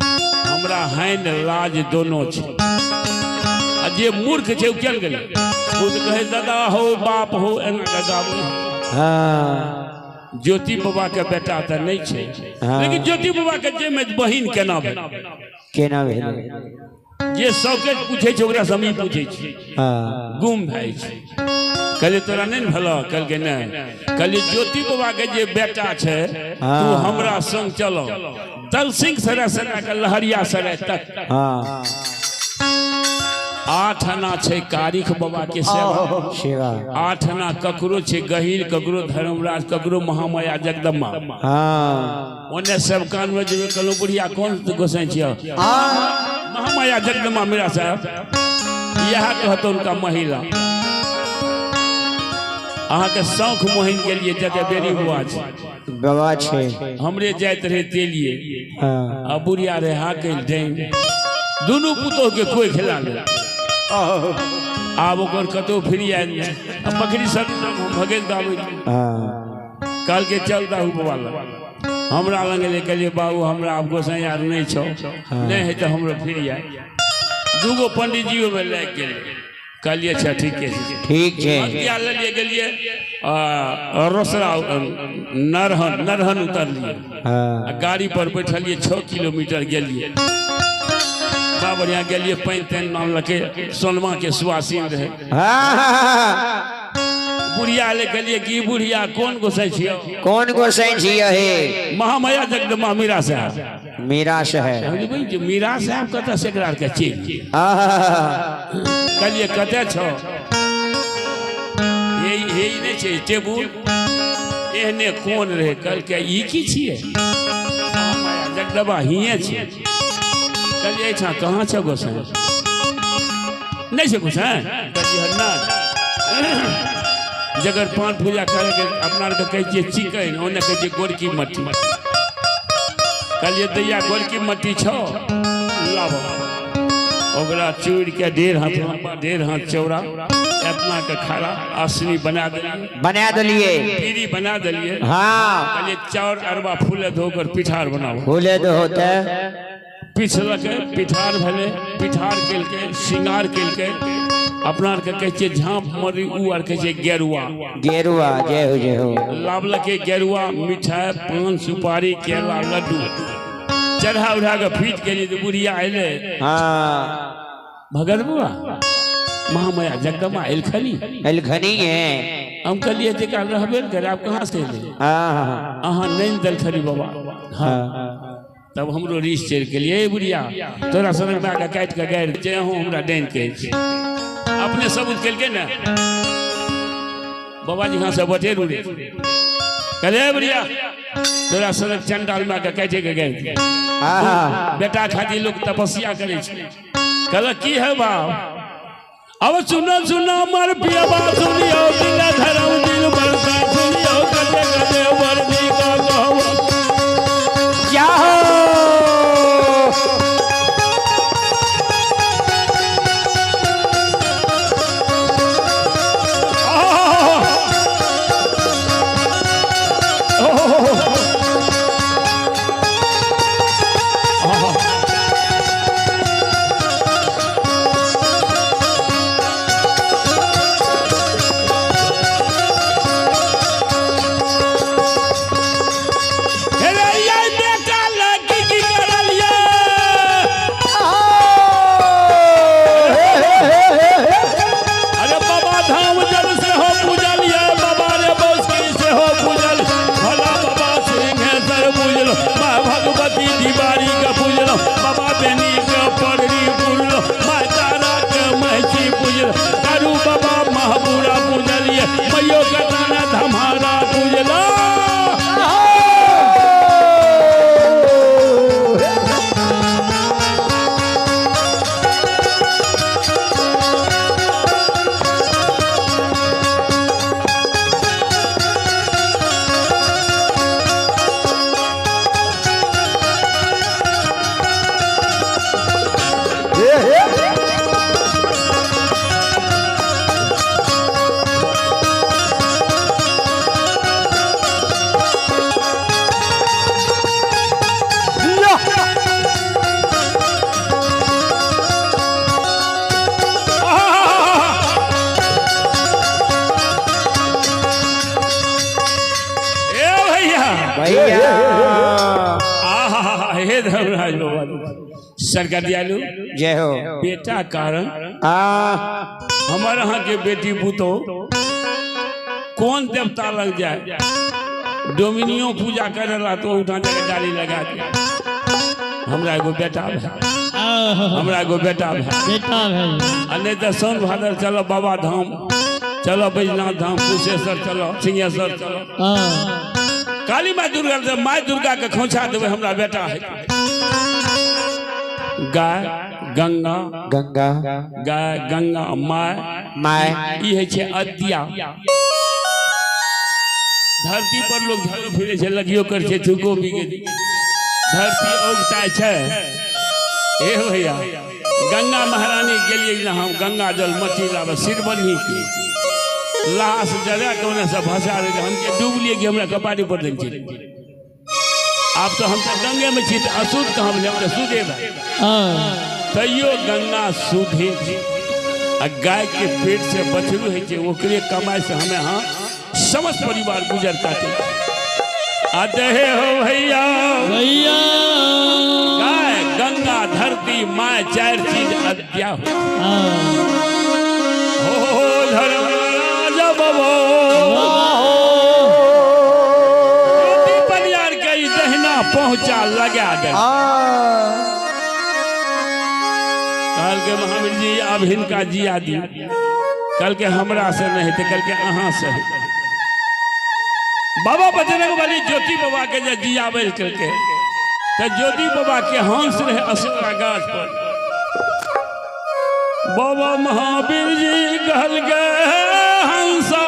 हमरा हैन लाज दोनों छे आ जे मूर्ख छे उ केल गेले खुद कहे दादा हो बाप हो एना लगाबो हाँ ज्योति बाबा के बेटा त नहीं छे लेकिन ज्योति बाबा के जे में बहिन केना भेल जे सबके पूछे छे ओकरा समी पूछे छे गुम भाई छे कहले तोरा नहीं भला कल के नहीं कहले ज्योति बाबा के जे बेटा छे तू हमरा संग चलो दल सिंह सराय से के लहरिया सराय तक 8 आना छे कारिख बाबा के सेवा 8 आना ककरो छे गहीर ककरो धर्मराज ककरो महामाया जगदम्बा ओने सब कान में जे कहलो बुढ़िया कौन गोसाई छियो महामाया जगदम्बा मेरा साहब यह कहतो उनका महिला अहाँ के शौख मोहन के लिए जते बेरी बाबा छे हमरे जाइत रहे तेलिए आ बुढ़िया रहे हाकल डेंग दुनू पुतो के कोई खिला ले आब ओकर कतो फ्री आयल बकरी सब भगत गावे कल के चल दाहु बाबा हमरा लंग ले कहलिए बाबू हमरा आप गोसाई यार नहीं छो नहीं है तो हमरा फ्री आय 2 गो पंडित जी में लग गेल कहलिए अच्छा ठीक है क्या ले लिए गेलिए रोसरा नरहन उतर लिए गाड़ी पर बैठलिए 6 किलोमीटर गेलिए बढ़िया गेलिए पैन तैन नाम लके सोनमा के सुआसीन रहे बुढ़िया ले गेलिए की बुढ़िया कौन गोसाई छियो हे महामाया जगदम्बा मीरा साहब भाई मीरा साहब कत से एकरा के चीज कहलिए कते छो हे नहीं छे टेबुल एहने कौन रहे कल के ई की छिए महामाया जगदम्बा हिये छे कहलिए अच्छा कहाँ छो गोसाई नहीं छे गोसाई कहलिए ना जगर पान पूजा करे के अपना के कह छिए चिकन ओने कह छिए गोरकी मट्टी कहलिए दैया गोरकी मट्टी छो लाभ ओकरा चूड़ के 1.5 हाथ चौड़ा अपना के खड़ा आसनी बना दिलिए पीरी बना दिलिए कहलिए चाउर अरबा फूले धोकर पिठार बनाओ फूले दो होते पिछलक पिठार भले पिठार केल के श्रृंगार केल के अपना के कह छिए झांप मरी उ आर कह छिए गेरुआ जय हो लावल के गेरुआ मिठाई पान सुपारी केला लड्डू चढ़ा उठा के फीट के लिए बुढ़िया अले भगत बुआ महामाया जगदम्बा एलखनी है हम कहलिए जेका रहबे करे आप कहाँ से ले अहाँ नहीं दल खरी बाबा तब हमरो रीस चढ़ के लिए बुढ़िया तोरा सनक के काट के गाड़ जे हमरा डाइन कहे छी अपने सबूत केल के ना बाबा जी यहाँ से बटे रूड़े कहले बढ़िया तोरा सनक चंडाल में के कहते के गए बेटा खातिर लोग तपस्या करे छै कहल की है बाप अब सुनो सुनो मर पियबा सुनियो दिल धरम दिल बरसा सुनियो कते कते वर्दी का कहवा क्या हो हे धर्मराज बाबा सरकार दयालु जय हो बेटा कारण हमारे यहाँ के बेटी पुतो कौन देवता लग जाए डोमिनियो पूजा करेला तो उठा जाके डाली लगा के हमरा एगो बेटा हमरा एगो बेटा नहीं तो सोन भादर चलो बाबा धाम चलो बैजनाथ धाम कुशेश्वर चलो सिंहेश्वर चलो काली माँ दुर्गा माँ दुर्गा के खोछा देवे हमरा बेटा है गाय गंगा गंगा गाय गंगा माय माय ई है छे अद्या धरती पर लोग झाड़ू फिरे छे लगियो कर छे थुको भी के धरती उगता छे ए भैया गंगा महारानी गेलिए ना हम गंगा जल मट्टी लावे सिर बन्ही की लाश जला के उन्हें सब भसा दे हमके डूब लिए कि हमरा कपाटी पर देन छी आप तो हम तो गंगे में छी अशुद्ध कहां बोले हम तो शुद्धे बा तैयो गंगा शुद्धे छी आ गाय के पेट से बछरू है जे ओकरे कमाई से हमें हां समस्त परिवार गुजर काटे आदेहे हो भैया भैया गाय गंगा धरती माय चार चीज अद्या हो धर्म पहुंचा लगा दे कल के महावीर जी अब हिनका जिया दी कल के हमरा से नहीं थे कल के अहाँ से बाबा बजरंग बली ज्योति बाबा के जे जिया बैल करके तो ज्योति बाबा के हंस रहे अशोका गाछ पर बाबा महावीर जी कहल गए हंसा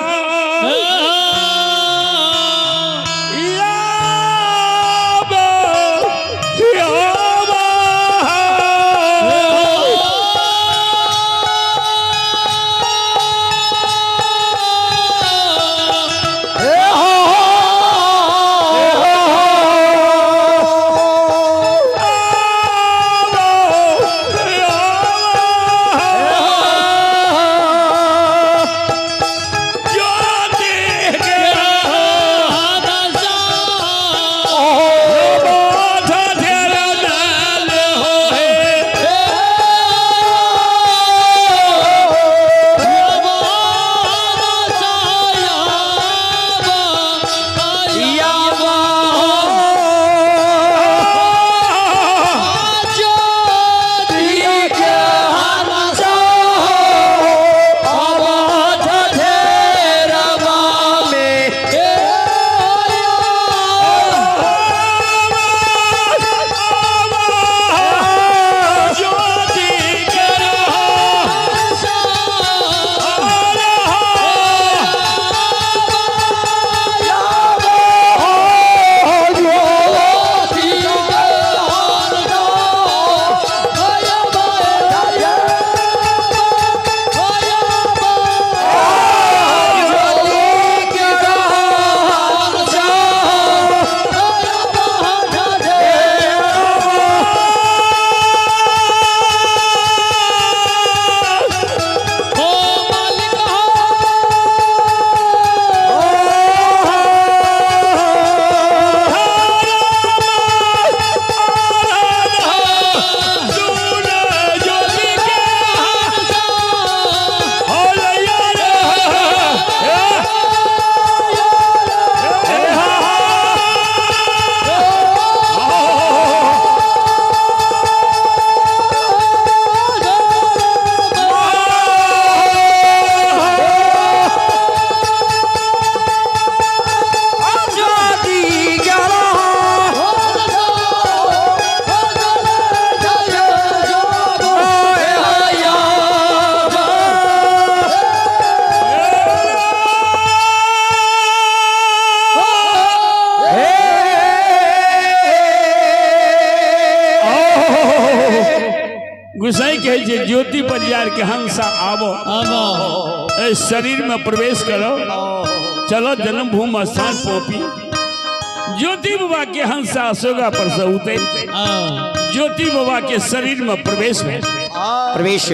गुसाई कहे जे ज्योति परिवार के हंसा आवो ए शरीर में प्रवेश करो चलो जन्मभूमि स्थान पोपी ज्योति बाबा के हंसा अशोका पर से उतर ज्योति बाबा के शरीर में प्रवेश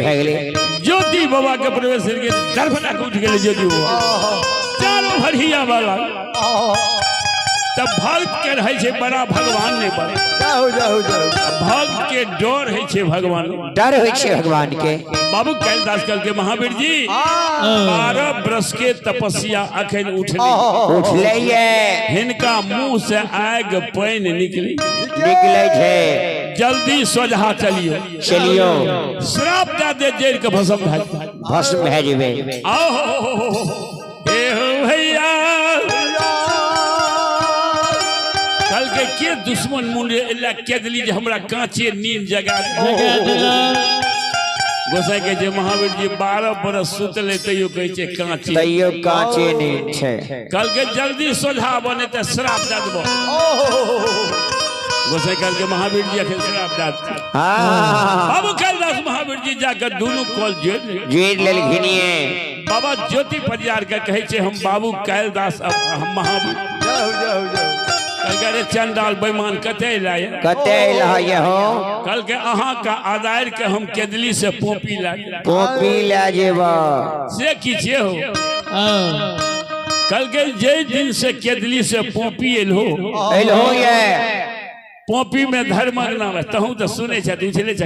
है ज्योति बाबा के प्रवेश के दरफटा उठ गए ज्योति बाबा चारों भरिया वाला तब भक्त के रहे छे बड़ा भगवान ने भक्त के डर है छे भगवान डर है छे भगवान के बाबू कैलाश कल के महावीर जी 12 वर्ष के तपस्या अखन उठले हिनका मुंह से आग पानी निकले छे जल्दी सोझा चलियो श्राप दे जेल के भस्म भे जेबे भैया कल के दुश्मन मुंडे के दिली जे हमरा कांचे नींद जगा गोसाई के जे महावीर जी 12 बरस सुतले तैयो कहे छे कांचे नींद छे कल के जल्दी सोझा बने त श्राप द देबो गोसाई कल के महावीर जी अखन श्राप द बाबू कैलाश महावीर जी जाकर दोनों कॉल जेल लेलखिनिए बाबा ज्योति परिवार के कहे छे हम बाबू कैलाश हम महावीर कल चंडाल बेईमान कते लाए हो कल के अहाँ का आदायर के हम केदली से पोपी ला जेबा से कीछे हो कल के जे दिन से केदली से पोपी एलो ये पोपी में धर्मक नाम है तहु तो सुने छ उछले छ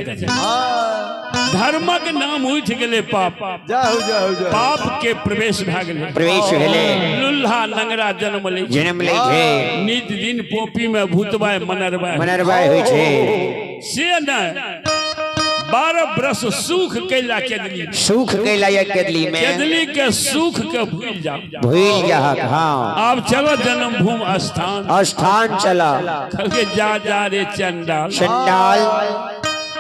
धर्मक नाम उठ गेले पाप पाप के प्रवेश भाग भेले लुल्हा लंगड़ा जन्म ले छे नित दिन पोपी में भूतबाय मनरबाय होय छे से न 12 वर्ष सुख कैला या केदली में केदली के सुख के भूल जा हां अब चलो जन्मभूमि स्थान चला कल के जा रे चंडाल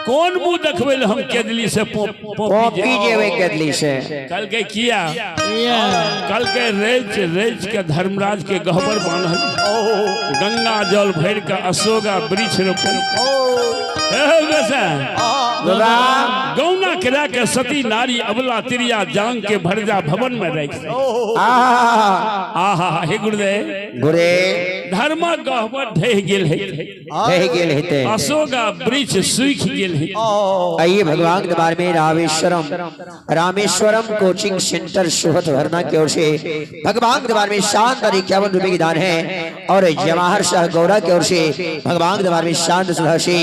कौन मुंह देखबे हम केदली से पोपी जेवे केदली से कल के किया कल के रेच के धर्मराज के गहबर बांधल गंगा जल भर के अशोका वृक्ष रोपण गौना करा के सती नारी अबला तिरिया जांग के भरजा भवन में रख आहा हे गुरुदेव धर्म गहबर ढह गेल है अशोका वृक्ष सूख गेल है आइए भगवान के दरबार में रामेश्वरम कोचिंग सेंटर सोहत भरना की ओर से भगवान के दरबार में शानदार 51 रुपए की दान है और जवाहर शाह गौरा की ओर से भगवान के दरबार में शानदार से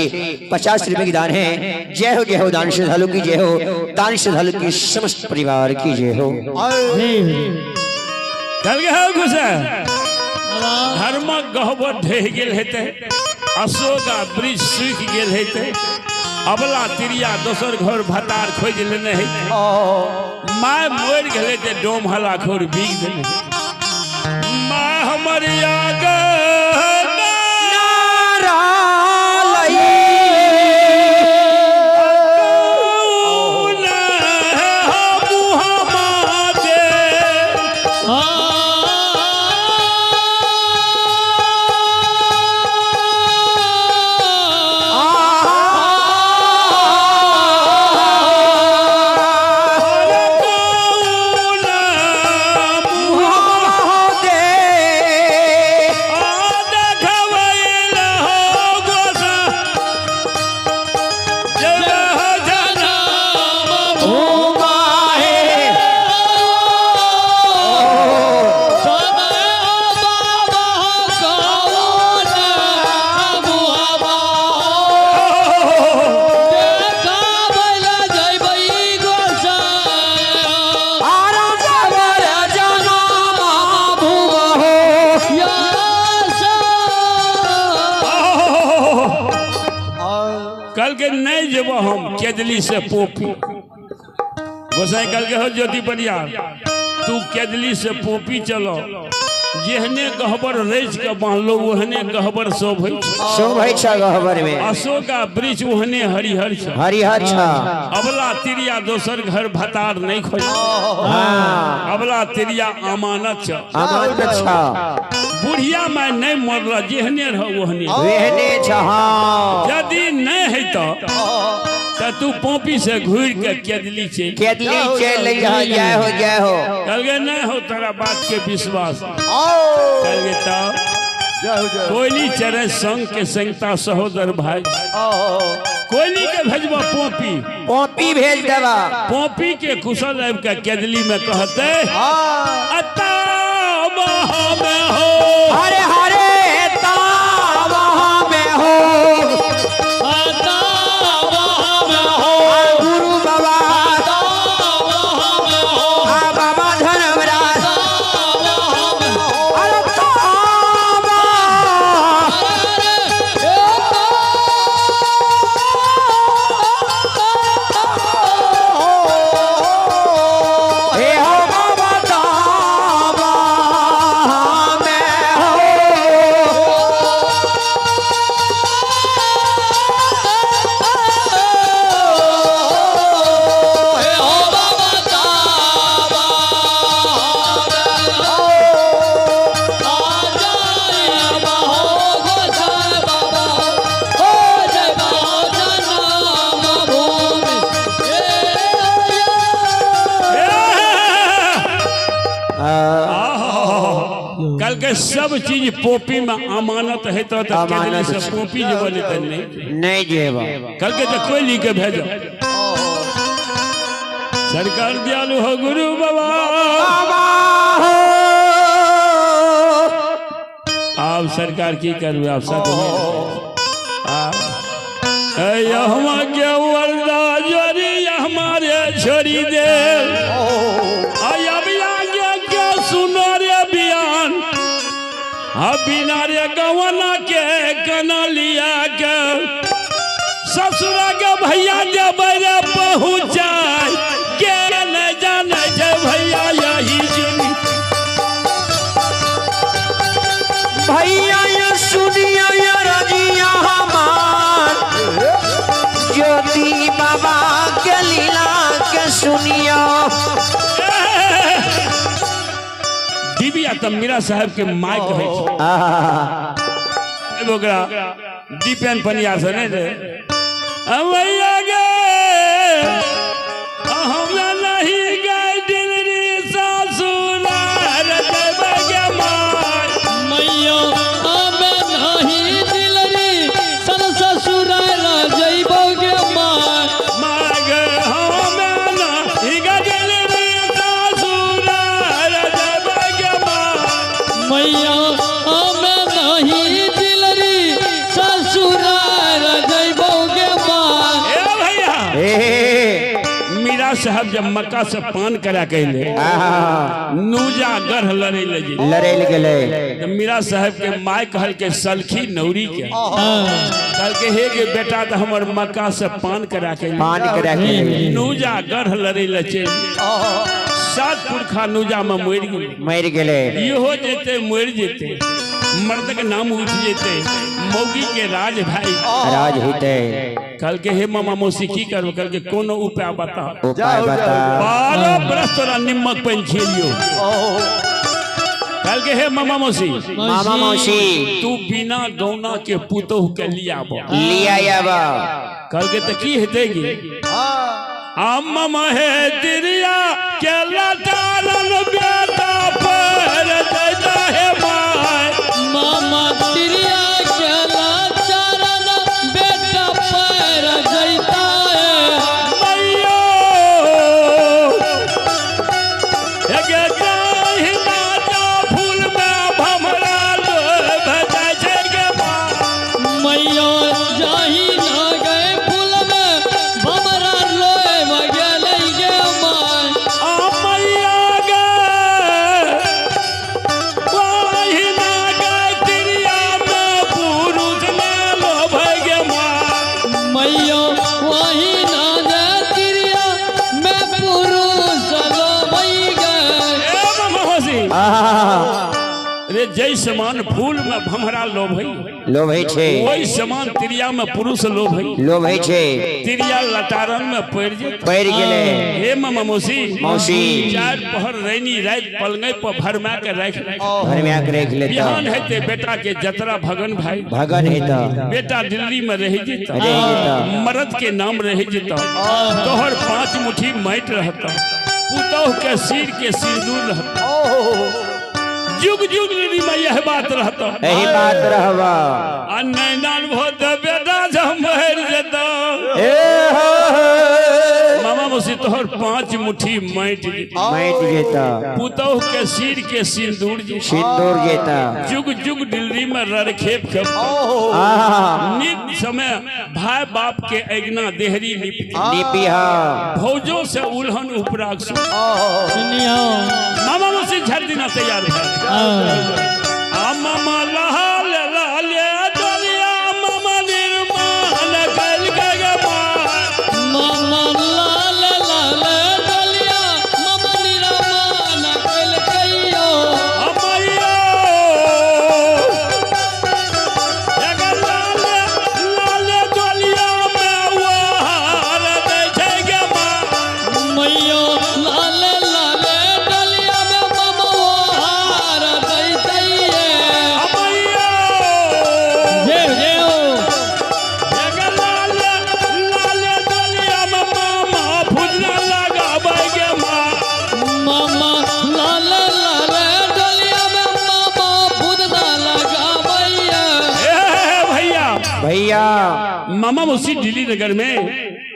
50 रुपए की दान है। जय हो दान श्रद्धालु की जय हो दान श्रद्धालु की समस्त परिवार की जय हो। धर्म गहबर ढह गेल हेते अशोका वृक्ष सूख गेल हेते अबला तिरिया दोसर घर भतार खोज लेने है माय मोर गेले ते डोम हला खोर बीग देने माय हमर आगे हम केदली से पोपी गोसाई कल के हो ज्योति बढ़िया तू केदली से पोपी चलो जेहने गहबर रेच के बांधलो ओहने गहबर शोभै छ गहबर में अशोका वृक्ष ओहने हरिहर छ अबला तिरिया दोसर घर भतार नहीं खोज अबला तिरिया अमानत छ बुढ़िया में नहीं मरल जेहने रह ओहने वेहने छ यदि नहीं है तो तो तू पोपी से घूर के केदली चल केदली चल जय हो कल के नहीं हो तेरा बात के विश्वास कल के तब कोयली चरे संग के संगता सहोदर भाई कोयली के भेजबा पोपी भेज देवा पोपी के कुशल आब के केदली में कहते अता वहाँ में हो हरे हरे वहाँ में हो अता वहाँ में हो गुरु बाबा वहाँ में हो बाबा धर्मराज अरे हे हो बाबा ताबा में हो कल के सब चीज पोपी में अमानत है तो केदली से पोपी जो बोले तो नहीं जेबा कल के तो कोई लिख के भेजो सरकार दयालु हो गुरु बाबा आप सरकार की करबे आप सब हमारे छोड़ी दे सुनो रे बियान बिना रे गवना के कना लिया के ससुरा के भैया जब रे पहुँचाए के न जाने जे भैया यही जुनी भैया ये सुनिया ये रजिया हमार ज्योति बाबा के लीला के सुनिया दिव्या तब मीरा साहब के माय कहे ओकरा दीपेन पनिया से नहीं रे भैया गे हमरा नहीं गए दिलरी ससुराल देबे गे माय मैया हमें नहीं दिलरी सन ससुराल जइबो गे माय मागे हमें नहीं गए दिलरी ससुराल देबे गे माय मैया हमें नहीं दिलरी ससुराल जइबो गे माय ए भैया मीरा साहब जब मक्का से पान करा कैले नूजा गढ़ लड़े लगे लड़ेल गेले तो मीरा साहब के माय कहल के सलखी नौरी के कहल के हे गे बेटा तो हमर मक्का से पान करा के नूजा गढ़ लड़े लचे सात पुरखा नूजा में मर गेले इहो जेते मर जेते मर्द के नाम उठ जेते मौगी के राज भाई राज होते कल के हे मामा मौसी की करो कल के कोनो उपाय बता उपाय बता 12 बरस तोरा निमक पानी छिलियो कल के हे मामा मौसी तू बिना गौना के पुतोह के लिया कल के तो की हेते गे अम्मा हे दिरिया के लटारन बेटा पर देता है माय मामा तिरिया के लाचारन बेटा पर जइता है मैयो एगे जाहि माता फूल में भमरा लो भेजा छै गे माय मैया जाही ना गए फूल में भमरा लोए मगले गे माय आ मैया गे वाही ना गे तिरिया में पुरुष ले लो भगे माय मैया वही ना दे तिरिया मैं पुरुष लो भई गए ए मामा मौसी रे जय समान फूल में भमरा लो भई लोभै छे ओई समान तिरिया में पुरुष लोभै लोभै छे तिरिया लटारन में पड़ जेत पैर गेले हे मामा मौसी मौसी चार पहर रैनी रात पलंगे पर भरमा के रख घर में आके रख लेता बिहान हेते बेटा के जतरा भगन भाई भगन हेता बेटा दिल्ली में रह जेता रह जेता मर्द के नाम रह जेता तोहर 5 मुट्ठी माइट रहता पुतौह के सिर के सिंदूर रहता जुग जुग में यह बात रहता यही बात रहवा नैनान भोत बेटा जमहर जेता मामा मौसी तोहर 5 मुट्ठी माइट मैट जेता पुतौह के सिर के सिंदूर सिंदूर जेता जुग जुग दिल्ली में ररखेप खेप नित समय भाई बाप के अगना देहरी निपिहा भौजों से उल्हन उपराग सुनियो मामा मौसी झट दिना तैयार मामा लाल लाल डलिया मामा निर्माण कल के मामा लाल लाल डलिया मामा निरमान कल कइयो अमैया लाल लाल डलिया में वहार दे छै गे मैयो लाल लाल डलिया में मामा हार दैतैये अमैया जे लाल लाल डलिया में मामा फुदना लगाबै गे मामा लाल लाल डलिया में मामा बुदना लगाबैया भैया भैया मामा मौसी दिल्ली नगर में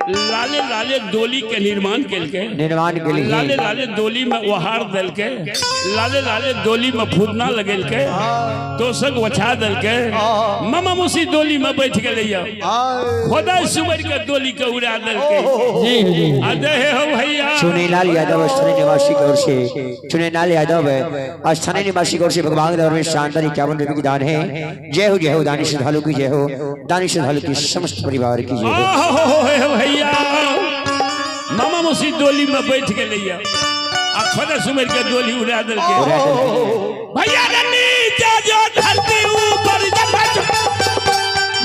लाले लाले डोली के निर्माण के निर्माण के लिए लाले लाले डोली में ओहार दल के लाले लाले डोली में फुदना लगल के तो सब वछा दल के मामा मौसी डोली में बैठ गए खुदा सुबर के डोली के उड़ा दल के अदे हो भैया चुनेलाल यादव स्थानीय निवासी की ओर से चुनेलाल यादव स्थानीय निवासी की ओर से भगवान दरबार में शानदार 51 रुपए की दान है। जय हो दानी श्रद्धालु की जय हो दानी श्रद्धालु की समस्त परिवार की जय हो भैया मामा मौसी डोली में बैठ गए खुदा सुबर के डोली उड़ा दल के भैया नीचे जो धरती ऊपर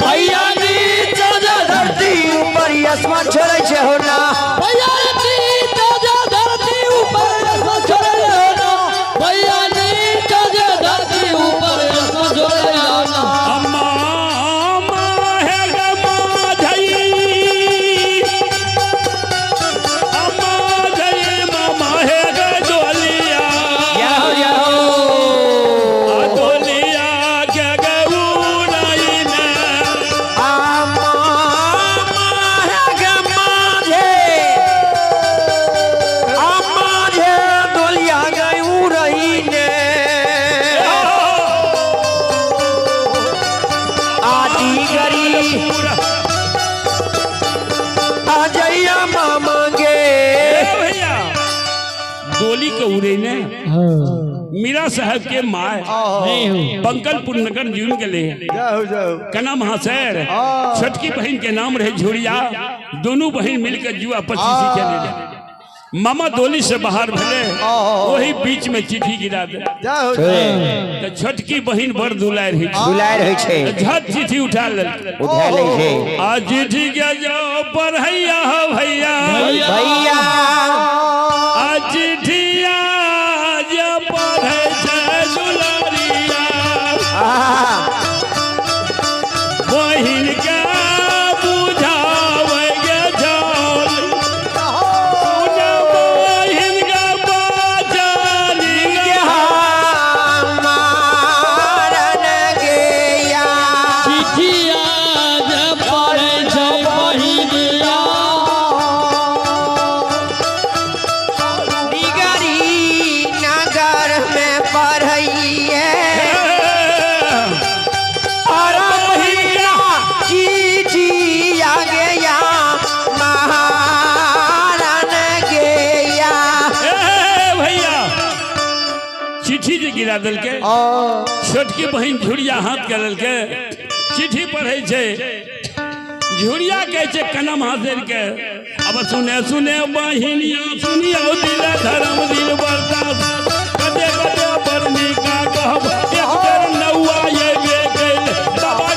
भैया नीचे जो धरती ऊपर आसमान छोड़े छे हो ना भैया नीचे जो धरती ऊपर आसमान छोड़े हो ना भैया नीचे जो धरती ऊपर आसमान छोड़े हो ना अम्मा है गे मामा है गे डोलिया डोलिया के गे उड़ाई ने डोली के उड़े ने मीरा साहब के माए बंकलपुर नगर जीवन के लिए कना महाशर छोटकी बहन के नाम रहे झुड़िया दोनों बहन मिलकर जुआ 25 खेले मामा डोली से बाहर भले वही बीच में चिट्ठी गिरा दे तो छोटकी बहन बड़ दुलार रही छे झट चिट्ठी उठा ले छे आज चिट्ठी के जो पढ़ैया हो भैया भैया आज चिट्ठिया जो पढ़ै छै दुलारिया बहिन के बुझावे गे जान बहिन के बाजानी गे चिट्ठिया जब पढ़े छै बहिनिया नगर में पढ़ैये चिट्ठी जे गिरा दल के छोटकी बहन झुड़िया हाथ कर दल के चिट्ठी पढ़े छे झुड़िया कहे छे कनम हाजिर के अब सुने सुने बहिनिया सुनियो दिल धर्म दिल बर्दाश्त कदे कदे बरनी का कहब एक बेर नौआ ये बे गइल बाबा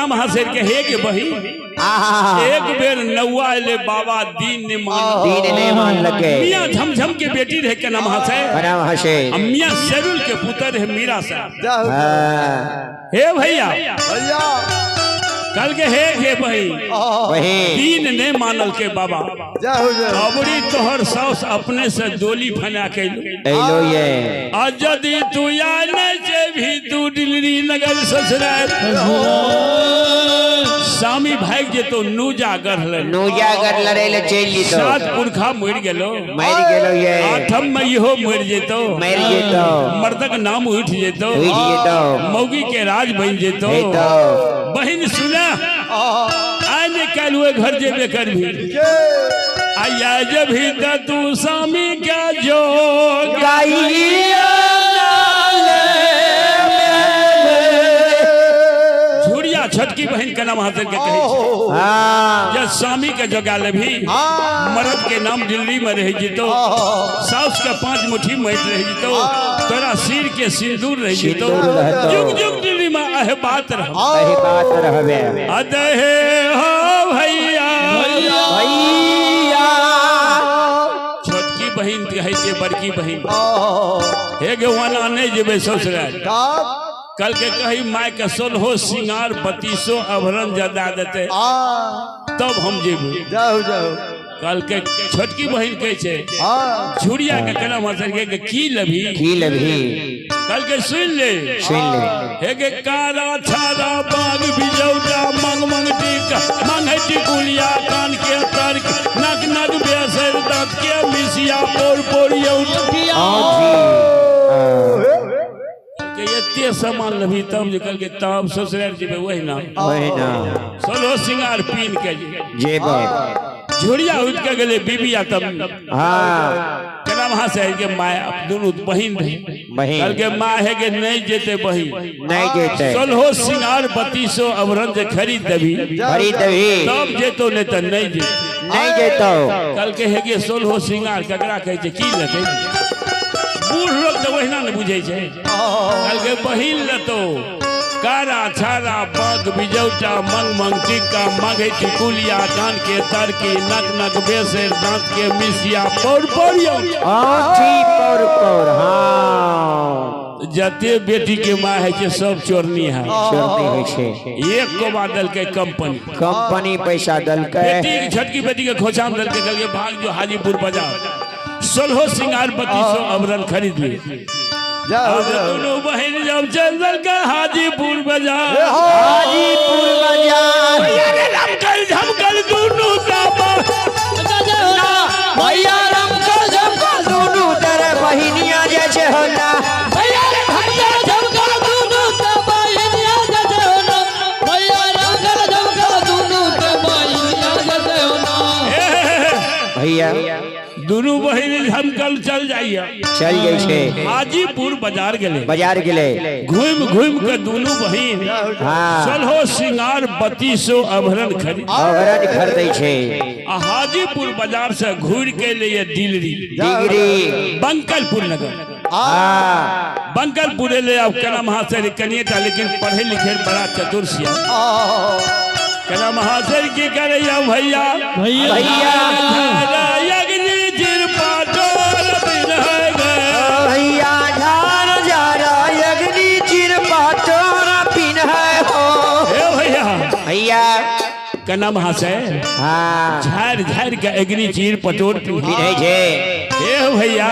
कनाम हासिल के हे के बही एक बेर नौआ ले बाबा दीन ने मान दीन ने मान लगे मियां झमझम के बेटी रहे कनाम हासिल कनाम हासिल मियां शेरुल के पुत्र है मीरा साहब जाओ हे भैया भैया कल के हे भाई वही दीन ने मानल के बाबा जाओ जाओ अबरी तोहर सास अपने से डोली फना के लो ये यदि तू आने से भी तू दिल्ली नगर ससुराल स्वामी भाई जे तो नूजा गढ़ नूजा कर लड़े ले चल जी तो सात पुरखा मर गेलो मर गेलो ये आठम में इहो मर जेतो मर जेतो मर्दक नाम उठ जेतो उठ जेतो मौगी के राज बन जेतो बहन सुना आने कल हुए घर जेबे कर भी आया जब ही तू स्वामी क्या जो झुड़िया छटकी बहन का नाम हासिल के कहे जब स्वामी के जगाले भी मर्द के नाम दिल्ली में रह जितो साउस के 5 मुट्ठी मैट रह जितो तोरा सिर के सिंदूर रह जितो जुग जुग दिल्ली में अह बात रहबे अदहे हो भैया छोटकी बहन कहे छे बड़की बहन हे गवाना नहीं जेबे ससुराल कल के कही माय के 16 सिंगार 32 आभरण जदा देते तब हम जेबे जाओ जाओ कल के छोटकी बहन कहे छे झुड़िया के कलम हसर के की लभी कल के सुन ले हे के काला छारा बाग बिजौटा मंग मंग टीका मंग है टिकुलिया कान के तर नक नक बेसर दांत के मिसिया पोर पोरिया उठिया के एते सामान लभी तब जे कल के तब ससुराल जेबे वही ना 16 सिंगार पीन के जेबे झुड़िया उठ के गले बीबी आ तब केना वहां से के माय दोनों बहन रही कल के माँ है के नहीं जेते बहन नहीं जेते 16 सिंगार 32 आभरण जे खरीद देबी तब जेतो नहीं तो नहीं जेतो कल के है के 16 सिंगार ककरा कहे छे की लेते बूढ़ लोग तो वही ना बुझे छे कल के बहिन लेतो कारा छारा बाग बिजौटा मंग मंग टिक्का मांगे टिकुलिया कान के तर की नक नक बेसर दांत के मिसिया पौर पौरियो जते बेटी के माँ है के सब चोरनी है एक को बादल के कंपनी पैसा दल के बेटी की छटकी बेटी के खोचाम दल के गल के भाग जो हाजीपुर बाजार 16 सिंगार 32 आभरण खरीद ली दोनों बहन जब चल का हाजीपुर बाजार रमकल झमकल दोनों भैया रमकल झमकल दोनों तेरे बहिनिया जैसे होला भैया झमकल दोनों ते बहिनिया जैसे होला भैया रमकल झमकल दोनों ते बहिनिया जैसे होला भैया दोनों बहन झमकल चल जाइए हाजीपुर बाजार गेले घूम घूम के दोनों बहन 16 सिंगार 32 आभरण खरीदे छे हाजीपुर बाजार से घूर के लिए दिल्ली बंकलपुर नगर बंकलपुर ले अब कला महाशय कनिएटा लेकिन पढ़े लिखे बड़ा चतुर्सिया कला महाशय की करे भैया कना महाशय झाड़ झाड़ के अग्नि चीर पटोर पिन्हे छे हे भैया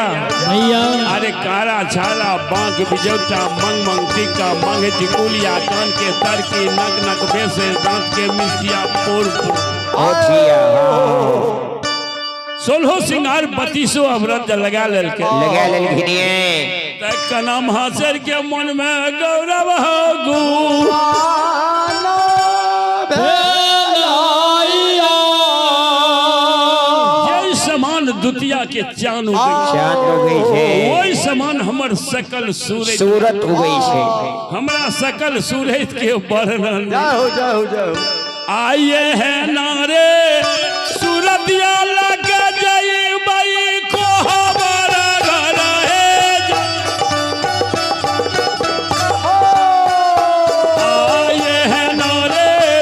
अरे कारा छाला बांक बिजौटा मंग मंग टिक्का मंग टिकुलिया कान के तर की नक नक बेसे दांत के मिसिया पोर 16 सिंगार 32 आभरण लगा लेल कना महाशय के मन में गौरव दुतिया के चांद हो गई वही समान हमर सकल सूरत हो गई छे हमरा सकल सूरत के वर्णन जाओ आए है नारे सूरतिया लगे जाई बाई को हमारा घर है आए है नारे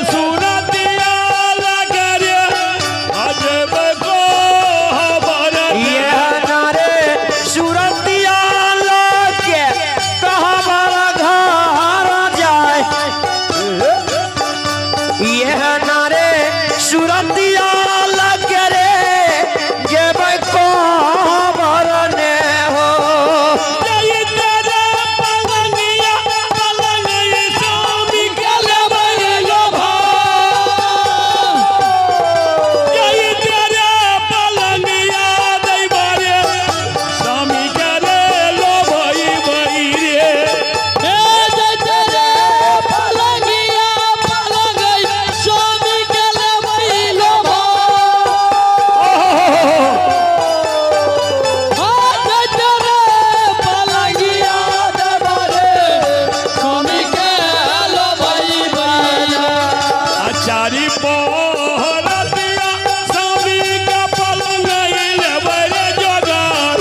रतिया स्वामी का पलंग लेबै रे जोगार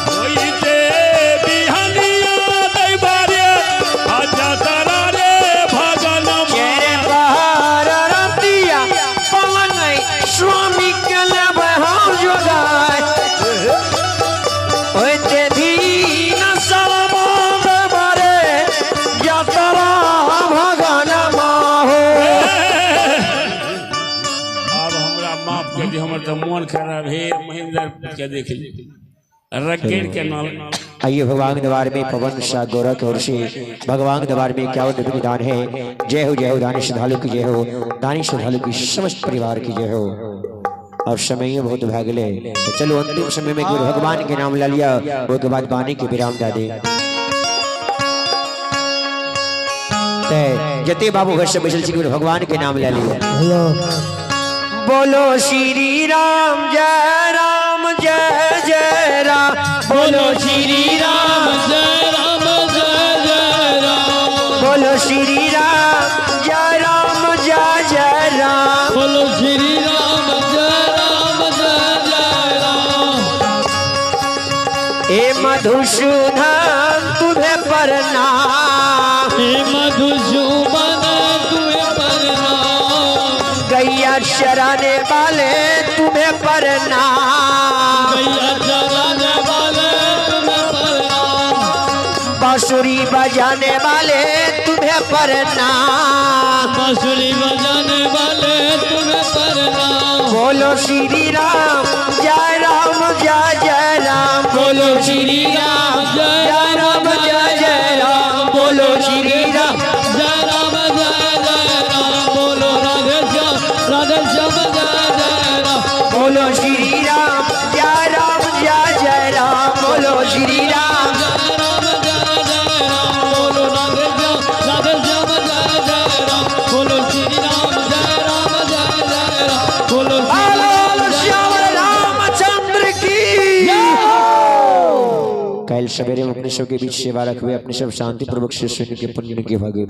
होइते बिहनिया दैबा रे आजा तारा रे भगन चेरे बहार रतिया पलंग स्वामी के लेबै हम जोगार होइते दीन सलमान बारे यात्रा भगन माहो। अब हमरा माफ कर दी हमर तो मन खराब है महेंद्र के देख ली रगड़ के नाम आइए भगवान दरबार में पवन शाह गोरख और से भगवान दरबार में क्या विधान है। जय हो दानी श्रद्धालु की जय हो, दानी श्रद्धालु की समस्त परिवार की जय हो। और समय बहुत भागले तो चलो अंतिम समय में गुरु भगवान के नाम ला लिया, वो के बाद वाणी के विराम दे दे। जते बाबू घर से बैठल गुरु भगवान के नाम ले लिया। बोलो श्री राम जय जय राम, बोलो श्री राम जय राम जय जय राम बोलो श्री राम जय राम बोलो श्री राम जय राम ए मधुसूदन तुम्हें प्रणाम, हे मधुसूदन तुम्हें प्रणाम गैया चराने वाले तुम्हें प्रणाम, गैया चराने वाले तुम्हें प्रणाम बांसुरी बजाने वाले तुम्हें प्रणाम, बांसुरी बजाने वाले तुम्हें प्रणाम बोलो श्री राम जय राम बोलो श्री राम जय राम बोलो श्री राम जय राम बोलो राधे श्याम जय राम बोलो श्री राम जय राम बोलो श्री राम बोलो राधे श्याम जय राम बोलो श्री राम जय राम बोलो श्याम रामचंद्र की। कल सवेरे अपने सब के बीच सेवा रखवे, अपने सब शांति पूर्वक से सुन के पुण्य के भागी।